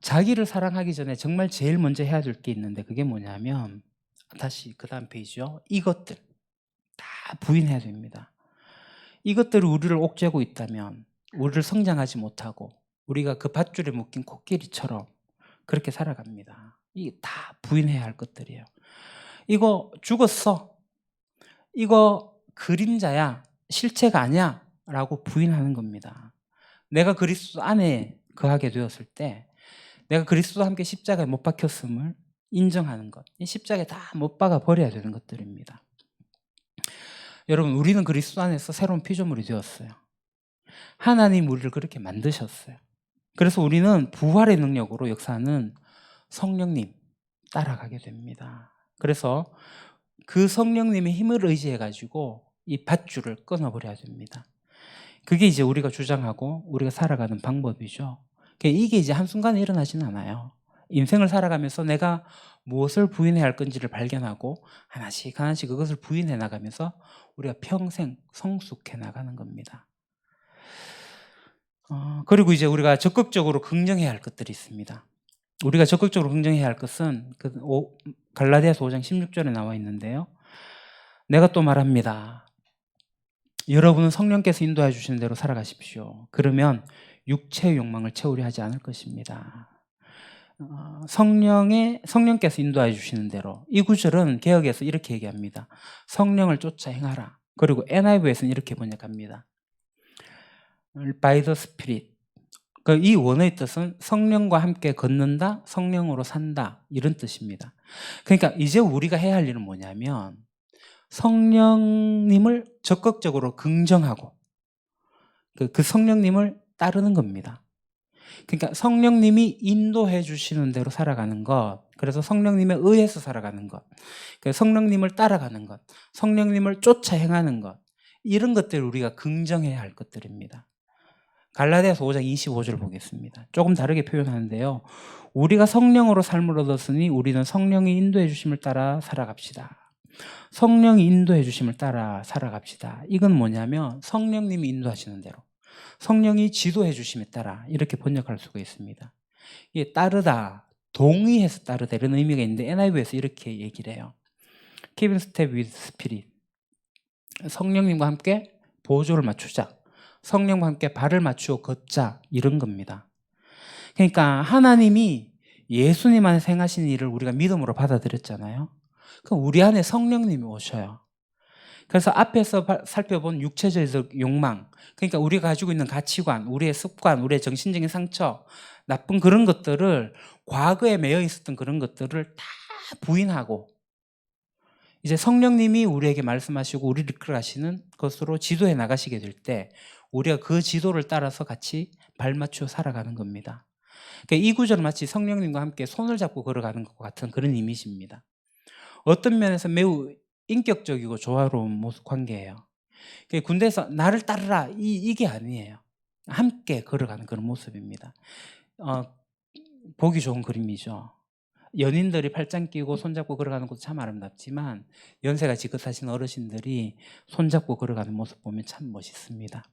자기를 사랑하기 전에 정말 제일 먼저 해야 될 게 있는데 그게 뭐냐면 다시 그 다음 페이지요. 이것들 다 부인해야 됩니다. 이것들이 우리를 옥죄고 있다면 우리를 성장하지 못하고 우리가 그 밧줄에 묶인 코끼리처럼 그렇게 살아갑니다. 이게 다 부인해야 할 것들이에요. 이거 죽었어. 이거 그림자야. 실체가 아니야. 라고 부인하는 겁니다. 내가 그리스도 안에 거하게 되었을 때 내가 그리스도와 함께 십자가에 못 박혔음을 인정하는 것. 이 십자가에 다 못 박아 버려야 되는 것들입니다. 여러분, 우리는 그리스도 안에서 새로운 피조물이 되었어요. 하나님 우리를 그렇게 만드셨어요. 그래서 우리는 부활의 능력으로 역사하는 성령님 따라가게 됩니다. 그래서 그 성령님의 힘을 의지해 가지고 이 밧줄을 끊어버려야 됩니다. 그게 이제 우리가 주장하고 우리가 살아가는 방법이죠. 이게 이제 한순간에 일어나지는 않아요. 인생을 살아가면서 내가 무엇을 부인해야 할 건지를 발견하고 하나씩 하나씩 그것을 부인해 나가면서 우리가 평생 성숙해 나가는 겁니다. 그리고 이제 우리가 적극적으로 긍정해야 할 것들이 있습니다. 우리가 적극적으로 긍정해야 할 것은 갈라디아서 5장 16절에 나와 있는데요. 내가 또 말합니다. 여러분은 성령께서 인도해 주시는 대로 살아가십시오. 그러면 육체의 욕망을 채우려 하지 않을 것입니다. 성령께서 인도해 주시는 대로. 이 구절은 개역에서 이렇게 얘기합니다. 성령을 쫓아 행하라. 그리고 NIV에서는 이렇게 번역합니다. By the Spirit. 이 원어의 뜻은 성령과 함께 걷는다, 성령으로 산다 이런 뜻입니다. 그러니까 이제 우리가 해야 할 일은 뭐냐면 성령님을 적극적으로 긍정하고 그 성령님을 따르는 겁니다. 그러니까 성령님이 인도해 주시는 대로 살아가는 것, 그래서 성령님에 의해서 살아가는 것, 성령님을 따라가는 것, 성령님을 쫓아 행하는 것, 이런 것들을 우리가 긍정해야 할 것들입니다. 갈라디아서 5장 25절 보겠습니다. 조금 다르게 표현하는데요. 우리가 성령으로 삶을 얻었으니 우리는 성령이 인도해 주심을 따라 살아갑시다. 성령이 인도해 주심을 따라 살아갑시다. 이건 뭐냐면 성령님이 인도하시는 대로, 성령이 지도해 주심에 따라 이렇게 번역할 수가 있습니다. 이게 따르다, 동의해서 따르다 이런 의미가 있는데 NIV에서 이렇게 얘기를 해요. Keep in step with spirit. 성령님과 함께 보조를 맞추자. 성령과 함께 발을 맞추어 걷자 이런 겁니다. 그러니까 하나님이 예수님 안에서 행하신 일을 우리가 믿음으로 받아들였잖아요. 그럼 우리 안에 성령님이 오셔요. 그래서 앞에서 살펴본 육체적 욕망, 그러니까 우리가 가지고 있는 가치관, 우리의 습관, 우리의 정신적인 상처, 나쁜 그런 것들을, 과거에 매여 있었던 그런 것들을 다 부인하고 이제 성령님이 우리에게 말씀하시고 우리를 이끌어가시는 것으로 지도해 나가시게 될 때 우리가 그 지도를 따라서 같이 발맞추어 살아가는 겁니다. 그러니까 이 구절은 마치 성령님과 함께 손을 잡고 걸어가는 것 같은 그런 이미지입니다. 어떤 면에서 매우 인격적이고 조화로운 모습 관계예요. 군대에서 나를 따르라 이게 아니에요. 함께 걸어가는 그런 모습입니다. 보기 좋은 그림이죠. 연인들이 팔짱 끼고 손잡고 걸어가는 것도 참 아름답지만 연세가 지긋하신 어르신들이 손잡고 걸어가는 모습 보면 참 멋있습니다.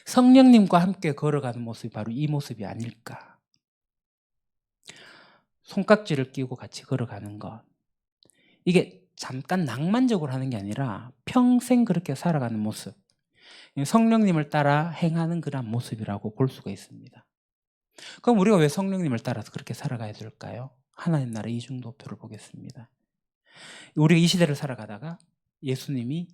성령님과 함께 걸어가는 모습이 바로 이 모습이 아닐까. 손깍지를 끼고 같이 걸어가는 것. 이게 잠깐 낭만적으로 하는 게 아니라 평생 그렇게 살아가는 모습. 성령님을 따라 행하는 그런 모습이라고 볼 수가 있습니다. 그럼 우리가 왜 성령님을 따라서 그렇게 살아가야 될까요? 하나님 나라 이중도표를 보겠습니다. 우리가 이 시대를 살아가다가 예수님이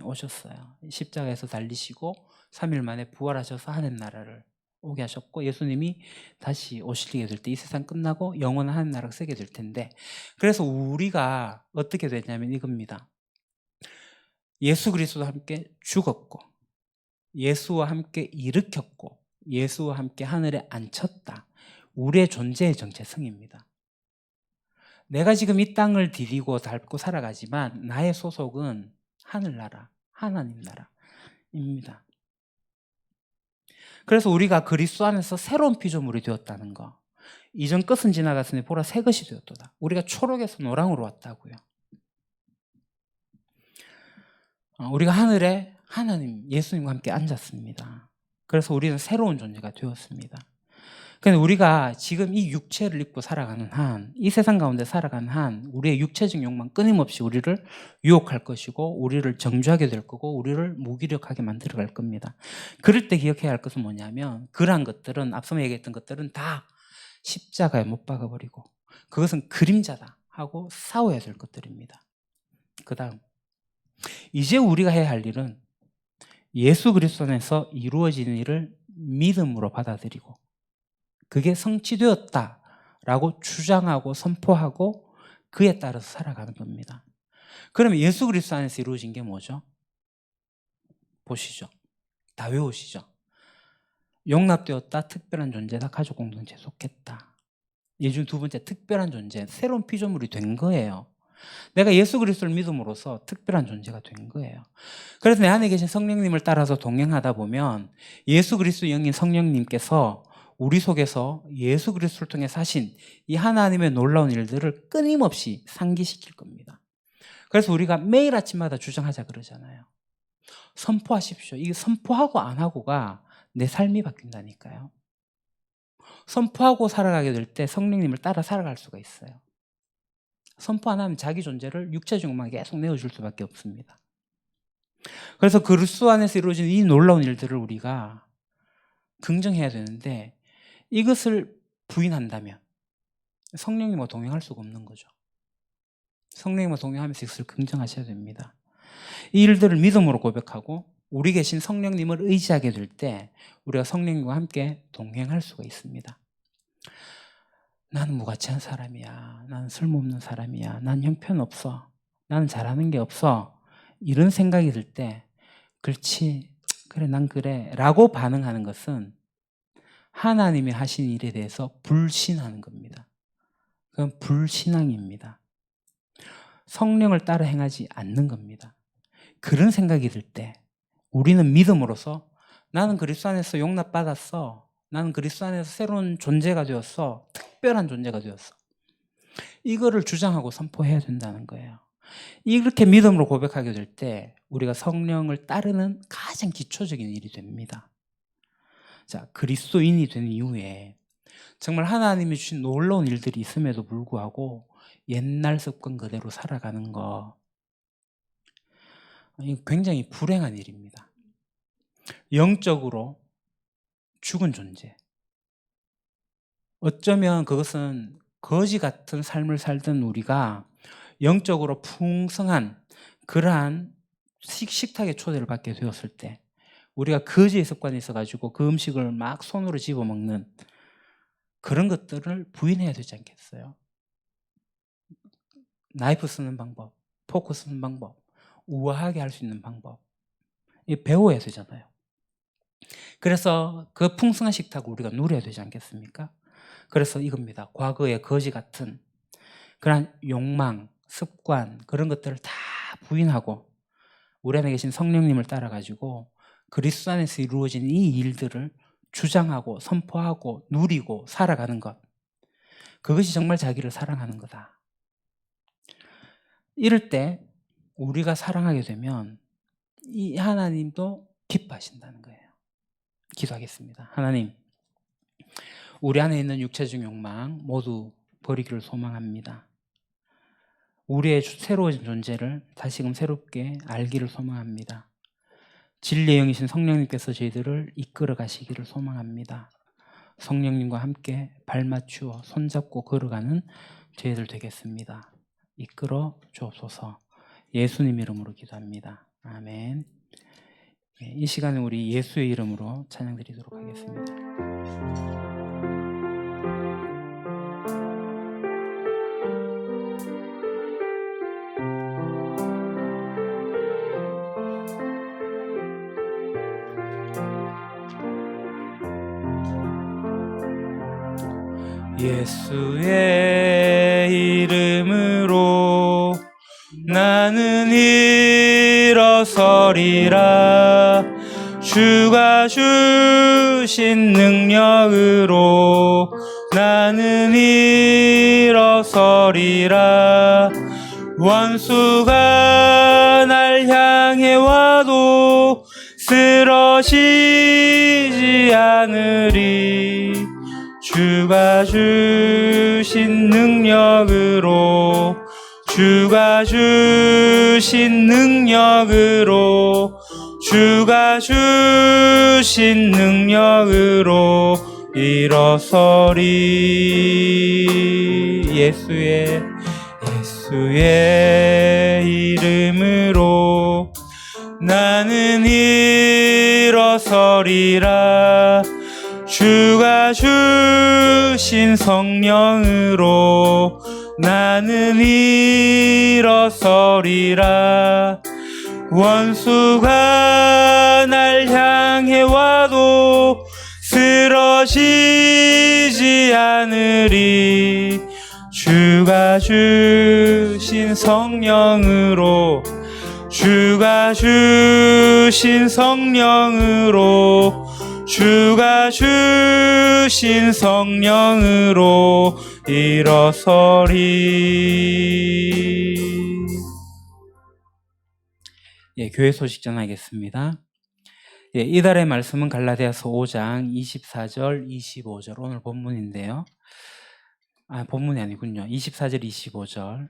오셨어요. 십자가에서 달리시고 3일 만에 부활하셔서 하나님 나라를 오게 하셨고 예수님이 다시 오시게 될 때 이 세상 끝나고 영원한 하나님 나라가 서게 될 텐데, 그래서 우리가 어떻게 되냐면 이겁니다. 예수 그리스도와 함께 죽었고 예수와 함께 일으켰고 예수와 함께 하늘에 앉혔다. 우리의 존재의 정체성입니다. 내가 지금 이 땅을 디디고 밟고 살아가지만 나의 소속은 하늘나라, 하나님 나라입니다. 그래서 우리가 그리스도 안에서 새로운 피조물이 되었다는 거. 이전 것은 지나갔으니 보라 새 것이 되었도다. 우리가 초록에서 노랑으로 왔다고요. 우리가 하늘에 하나님, 예수님과 함께 앉았습니다. 그래서 우리는 새로운 존재가 되었습니다. 근데 우리가 지금 이 육체를 입고 살아가는 한, 이 세상 가운데 살아가는 한, 우리의 육체적 욕망 끊임없이 우리를 유혹할 것이고, 우리를 정죄하게 될 거고, 우리를 무기력하게 만들어갈 겁니다. 그럴 때 기억해야 할 것은 뭐냐면, 그러한 것들은, 앞서 얘기했던 것들은 다 십자가에 못 박아버리고, 그것은 그림자다 하고 싸워야 될 것들입니다. 그 다음, 이제 우리가 해야 할 일은 예수 그리스도 안에서 이루어지는 일을 믿음으로 받아들이고, 그게 성취되었다라고 주장하고 선포하고 그에 따라서 살아가는 겁니다. 그러면 예수 그리스도 안에서 이루어진 게 뭐죠? 보시죠. 다 외우시죠. 용납되었다, 특별한 존재다, 가족 공동체에 속했다. 예중 두 번째, 특별한 존재, 새로운 피조물이 된 거예요. 내가 예수 그리스도를 믿음으로써 특별한 존재가 된 거예요. 그래서 내 안에 계신 성령님을 따라서 동행하다 보면 예수 그리스도 영인 성령님께서 우리 속에서 예수 그리스도를 통해 사신 이 하나님의 놀라운 일들을 끊임없이 상기시킬 겁니다. 그래서 우리가 매일 아침마다 주장하자 그러잖아요. 선포하십시오. 이게 선포하고 안 하고가 내 삶이 바뀐다니까요. 선포하고 살아가게 될 때 성령님을 따라 살아갈 수가 있어요. 선포 안 하면 자기 존재를 육체적 욕망에 계속 내어줄 수밖에 없습니다. 그래서 그리스도 안에서 이루어진 이 놀라운 일들을 우리가 긍정해야 되는데, 이것을 부인한다면 성령님과 동행할 수가 없는 거죠. 성령님과 동행하면서 이것을 긍정하셔야 됩니다. 이 일들을 믿음으로 고백하고 우리 계신 성령님을 의지하게 될 때 우리가 성령님과 함께 동행할 수가 있습니다. 나는 무가치한 사람이야. 나는 쓸모없는 사람이야. 난 형편없어. 나는 잘하는 게 없어. 이런 생각이 들 때 그렇지, 그래, 난 그래 라고 반응하는 것은 하나님이 하신 일에 대해서 불신하는 겁니다. 그건 불신앙입니다. 성령을 따라 행하지 않는 겁니다. 그런 생각이 들 때 우리는 믿음으로써 나는 그리스도 안에서 용납받았어. 나는 그리스도 안에서 새로운 존재가 되었어. 특별한 존재가 되었어. 이거를 주장하고 선포해야 된다는 거예요. 이렇게 믿음으로 고백하게 될 때 우리가 성령을 따르는 가장 기초적인 일이 됩니다. 자, 그리스도인이 된 이후에 정말 하나님이 주신 놀라운 일들이 있음에도 불구하고 옛날 습관 그대로 살아가는 거, 굉장히 불행한 일입니다. 영적으로 죽은 존재. 어쩌면 그것은 거지 같은 삶을 살던 우리가 영적으로 풍성한 그러한 식탁의 초대를 받게 되었을 때 우리가 거지의 습관이 있어가지고 그 음식을 막 손으로 집어먹는 그런 것들을 부인해야 되지 않겠어요? 나이프 쓰는 방법, 포크 쓰는 방법, 우아하게 할 수 있는 방법, 배워야 되잖아요. 그래서 그 풍성한 식탁을 우리가 누려야 되지 않겠습니까? 그래서 이겁니다. 과거의 거지 같은 그런 욕망, 습관, 그런 것들을 다 부인하고 우리 안에 계신 성령님을 따라가지고 그리스도 안에서 이루어진 이 일들을 주장하고 선포하고 누리고 살아가는 것, 그것이 정말 자기를 사랑하는 거다. 이럴 때 우리가 사랑하게 되면 이 하나님도 기뻐하신다는 거예요. 기도하겠습니다. 하나님, 우리 안에 있는 육체적 욕망 모두 버리기를 소망합니다. 우리의 새로운 존재를 다시금 새롭게 알기를 소망합니다. 진리의 영이신 성령님께서 저희들을 이끌어 가시기를 소망합니다. 성령님과 함께 발 맞추어 손잡고 걸어가는 저희들 되겠습니다. 이끌어 주옵소서. 예수님 이름으로 기도합니다. 아멘. 이 시간에 우리 예수의 이름으로 찬양 드리도록 하겠습니다. 예수의 이름 나는 일어서리라. 주가 주신 능력으로 나는 일어서리라. 원수가 날 향해 와도 쓰러지지 않으리. 주가 주신 능력으로, 주가 주신 능력으로, 주가 주신 능력으로 일어서리. 예수의 이름으로 나는 일어서리라. 주가 주신 성령으로 나는 일어서리라. 원수가 날 향해 와도 쓰러지지 않으리. 주가 주신 성령으로, 주가 주신 성령으로, 주가 주신 성령으로 일어서리. 예, 교회 소식 전하겠습니다. 예, 이달의 말씀은 갈라디아서 5장 24절 25절 오늘 본문인데요. 본문이 아니군요. 24절 25절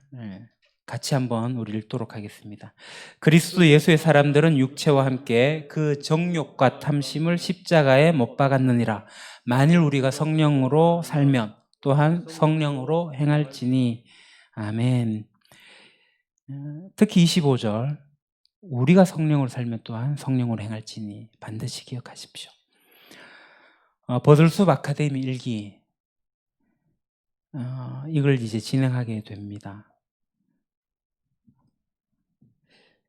같이 한번 우리 읽도록 하겠습니다. 그리스도 예수의 사람들은 육체와 함께 그 정욕과 탐심을 십자가에 못 박았느니라. 만일 우리가 성령으로 살면 또한 성령으로 행할지니. 아멘. 특히 25절 우리가 성령으로 살면 또한 성령으로 행할지니 반드시 기억하십시오. 버들숲 아카데미 일기 이걸 이제 진행하게 됩니다.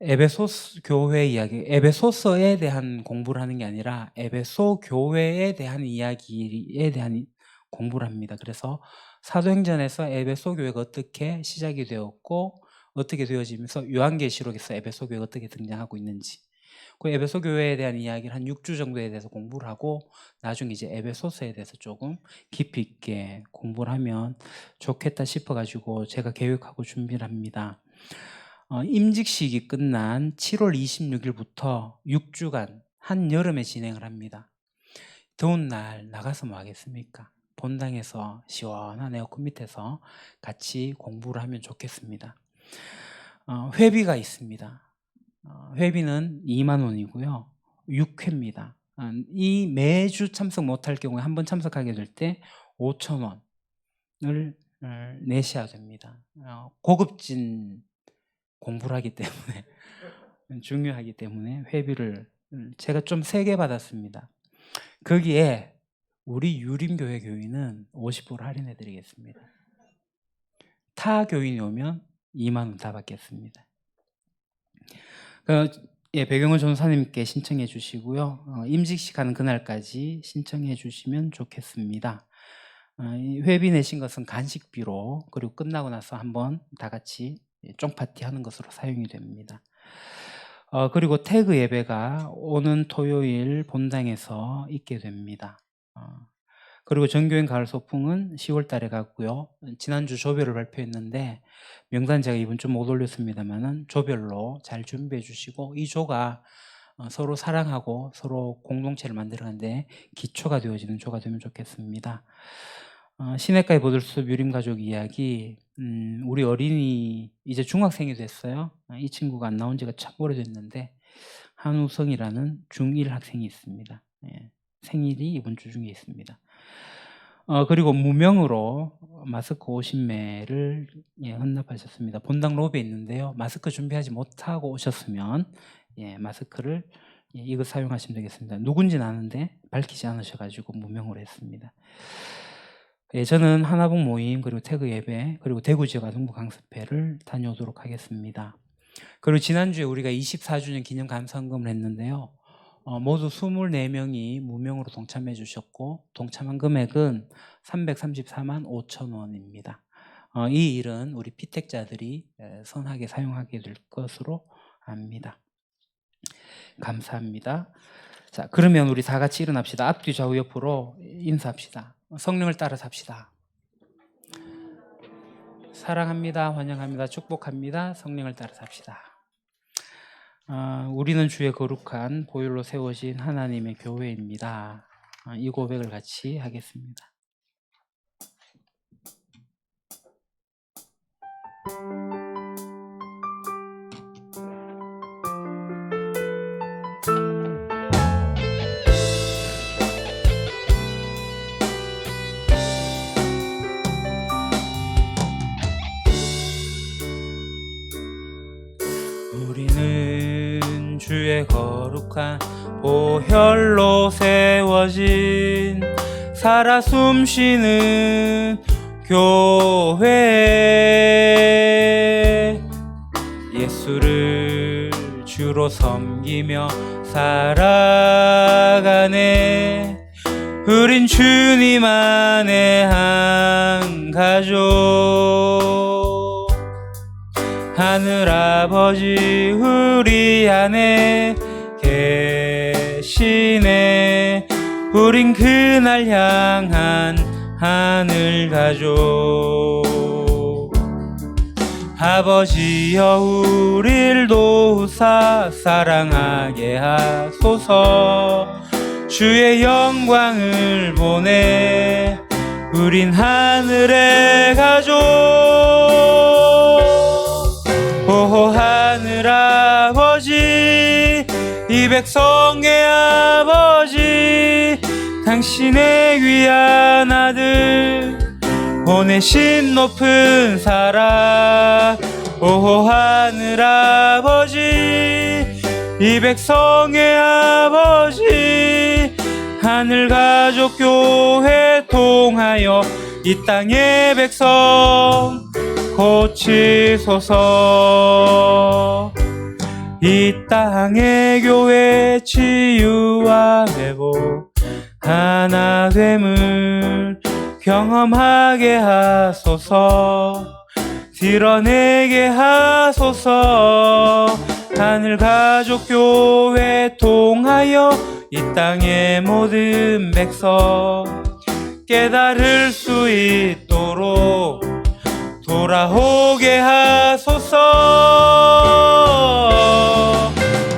에베소스 교회 이야기, 에베소서에 대한 공부를 하는 게 아니라 에베소 교회에 대한 이야기에 대한 공부를 합니다. 그래서 사도행전에서 에베소 교회가 어떻게 시작이 되었고 어떻게 되어지면서 요한계시록에서 에베소 교회가 어떻게 등장하고 있는지, 그 에베소 교회에 대한 이야기를 한 6주 정도에 대해서 공부를 하고 나중에 이제 에베소서에 대해서 조금 깊이 있게 공부를 하면 좋겠다 싶어가지고 제가 계획하고 준비를 합니다. 임직식이 끝난 7월 26일부터 6주간 한여름에 진행을 합니다. 더운 날 나가서 뭐 하겠습니까? 본당에서 시원한 에어컨 밑에서 같이 공부를 하면 좋겠습니다. 회비가 있습니다. 회비는 2만 원이고요. 6회입니다. 이 매주 참석 못할 경우에 한 번 참석하게 될 때 5천 원을 내셔야 됩니다. 고급진 공부를 하기 때문에 중요하기 때문에 회비를 제가 좀 세게 받았습니다. 거기에 우리 유림교회 교인은 50% 할인해 드리겠습니다. 타 교인이 오면 2만 원 다 받겠습니다. 배경은 전사님께 신청해 주시고요. 임직식 하는 그날까지 신청해 주시면 좋겠습니다. 회비 내신 것은 간식비로, 그리고 끝나고 나서 한번 다 같이 쫑파티 하는 것으로 사용이 됩니다. 그리고 태그 예배가 오는 토요일 본당에서 있게 됩니다. 그리고 전교인 가을 소풍은 10월 달에 가고요. 지난주 조별을 발표했는데 명단 제가 이번 주 못 올렸습니다만은 조별로 잘 준비해 주시고, 이 조가 서로 사랑하고 서로 공동체를 만들어가는데 기초가 되어지는 조가 되면 좋겠습니다. 시냇가의 버들숲 유림가족 이야기, 우리 어린이 이제 중학생이 됐어요. 이 친구가 안 나온 지가 참 오래됐는데 한우성이라는 중1 학생이 있습니다. 생일이 이번 주 중에 있습니다. 그리고 무명으로 마스크 50매를 헌납하셨습니다. 본당 로비에 있는데요. 마스크 준비하지 못하고 오셨으면 마스크를 이거 사용하시면 되겠습니다. 누군지는 아는데 밝히지 않으셔가지고 무명으로 했습니다. 저는 하나복 모임, 그리고 태그 예배, 그리고 대구 지역 아동부 강습회를 다녀오도록 하겠습니다. 그리고 지난주에 우리가 24주년 기념 감사헌금을 했는데요. 모두 24명이 무명으로 동참해 주셨고 동참한 금액은 334만 5천 원입니다. 이 일은 우리 피택자들이 선하게 사용하게 될 것으로 압니다. 감사합니다. 자, 그러면 우리 다 같이 일어납시다. 앞뒤 좌우 옆으로 인사합시다. 성령을 따라 삽시다. 사랑합니다. 환영합니다. 축복합니다. 성령을 따라 삽시다. 우리는 주의 거룩한 보혈로 세워진 하나님의 교회입니다. 이 고백을 같이 하겠습니다. 우리는 주의 거룩한 보혈로 세워진 살아 숨쉬는 교회, 예수를 주로 섬기며 살아가네. 우린 주님 안에 한 가족, 하늘 아버지 우리 안에 계시네. 우린 그날 향한 하늘 가족. 아버지여 우릴 도우사 사랑하게 하소서. 주의 영광을 보내 우린 하늘의 가족. 오 하늘 아버지, 이 백성의 아버지, 당신의 귀한 아들 보내신 높은 사랑. 오 하늘 아버지, 이 백성의 아버지, 하늘 가족 교회 통하여 이 땅의 백성 고치소서. 이 땅의 교회 치유와 회복 하나됨을 경험하게 하소서. 드러내게 하소서. 하늘 가족 교회 통하여 이 땅의 모든 백성 깨달을 수 있도록 돌아오게 하소서.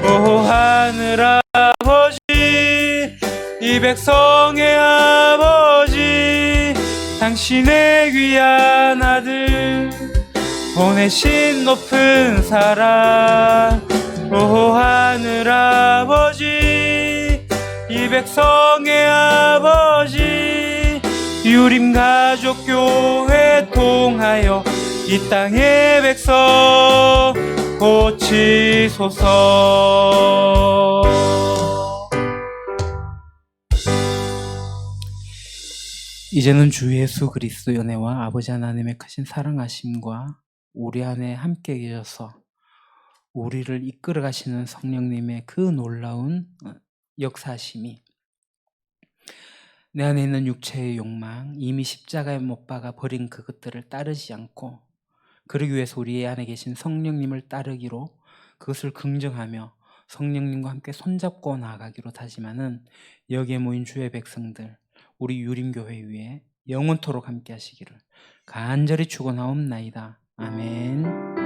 오 하늘 아버지, 이 백성의 아버지, 당신의 귀한 아들 보내신 높은 사랑. 오 하늘 아버지, 이 백성의 아버지, 유림 가족 교회 통하여 이 땅의 백성 고치소서. 이제는 주 예수 그리스도 연애와 아버지 하나님의 크신 사랑하심과 우리 안에 함께 계셔서 우리를 이끌어 가시는 성령님의 그 놀라운 역사심이 내 안에 있는 육체의 욕망, 이미 십자가에 못 박아 버린 그것들을 따르지 않고 그러기 위해서 우리 안에 계신 성령님을 따르기로, 그것을 긍정하며 성령님과 함께 손잡고 나아가기로 다짐하는 여기에 모인 주의 백성들, 우리 유림교회 위에 영원토록 함께 하시기를 간절히 축원하옵나이다. 아멘.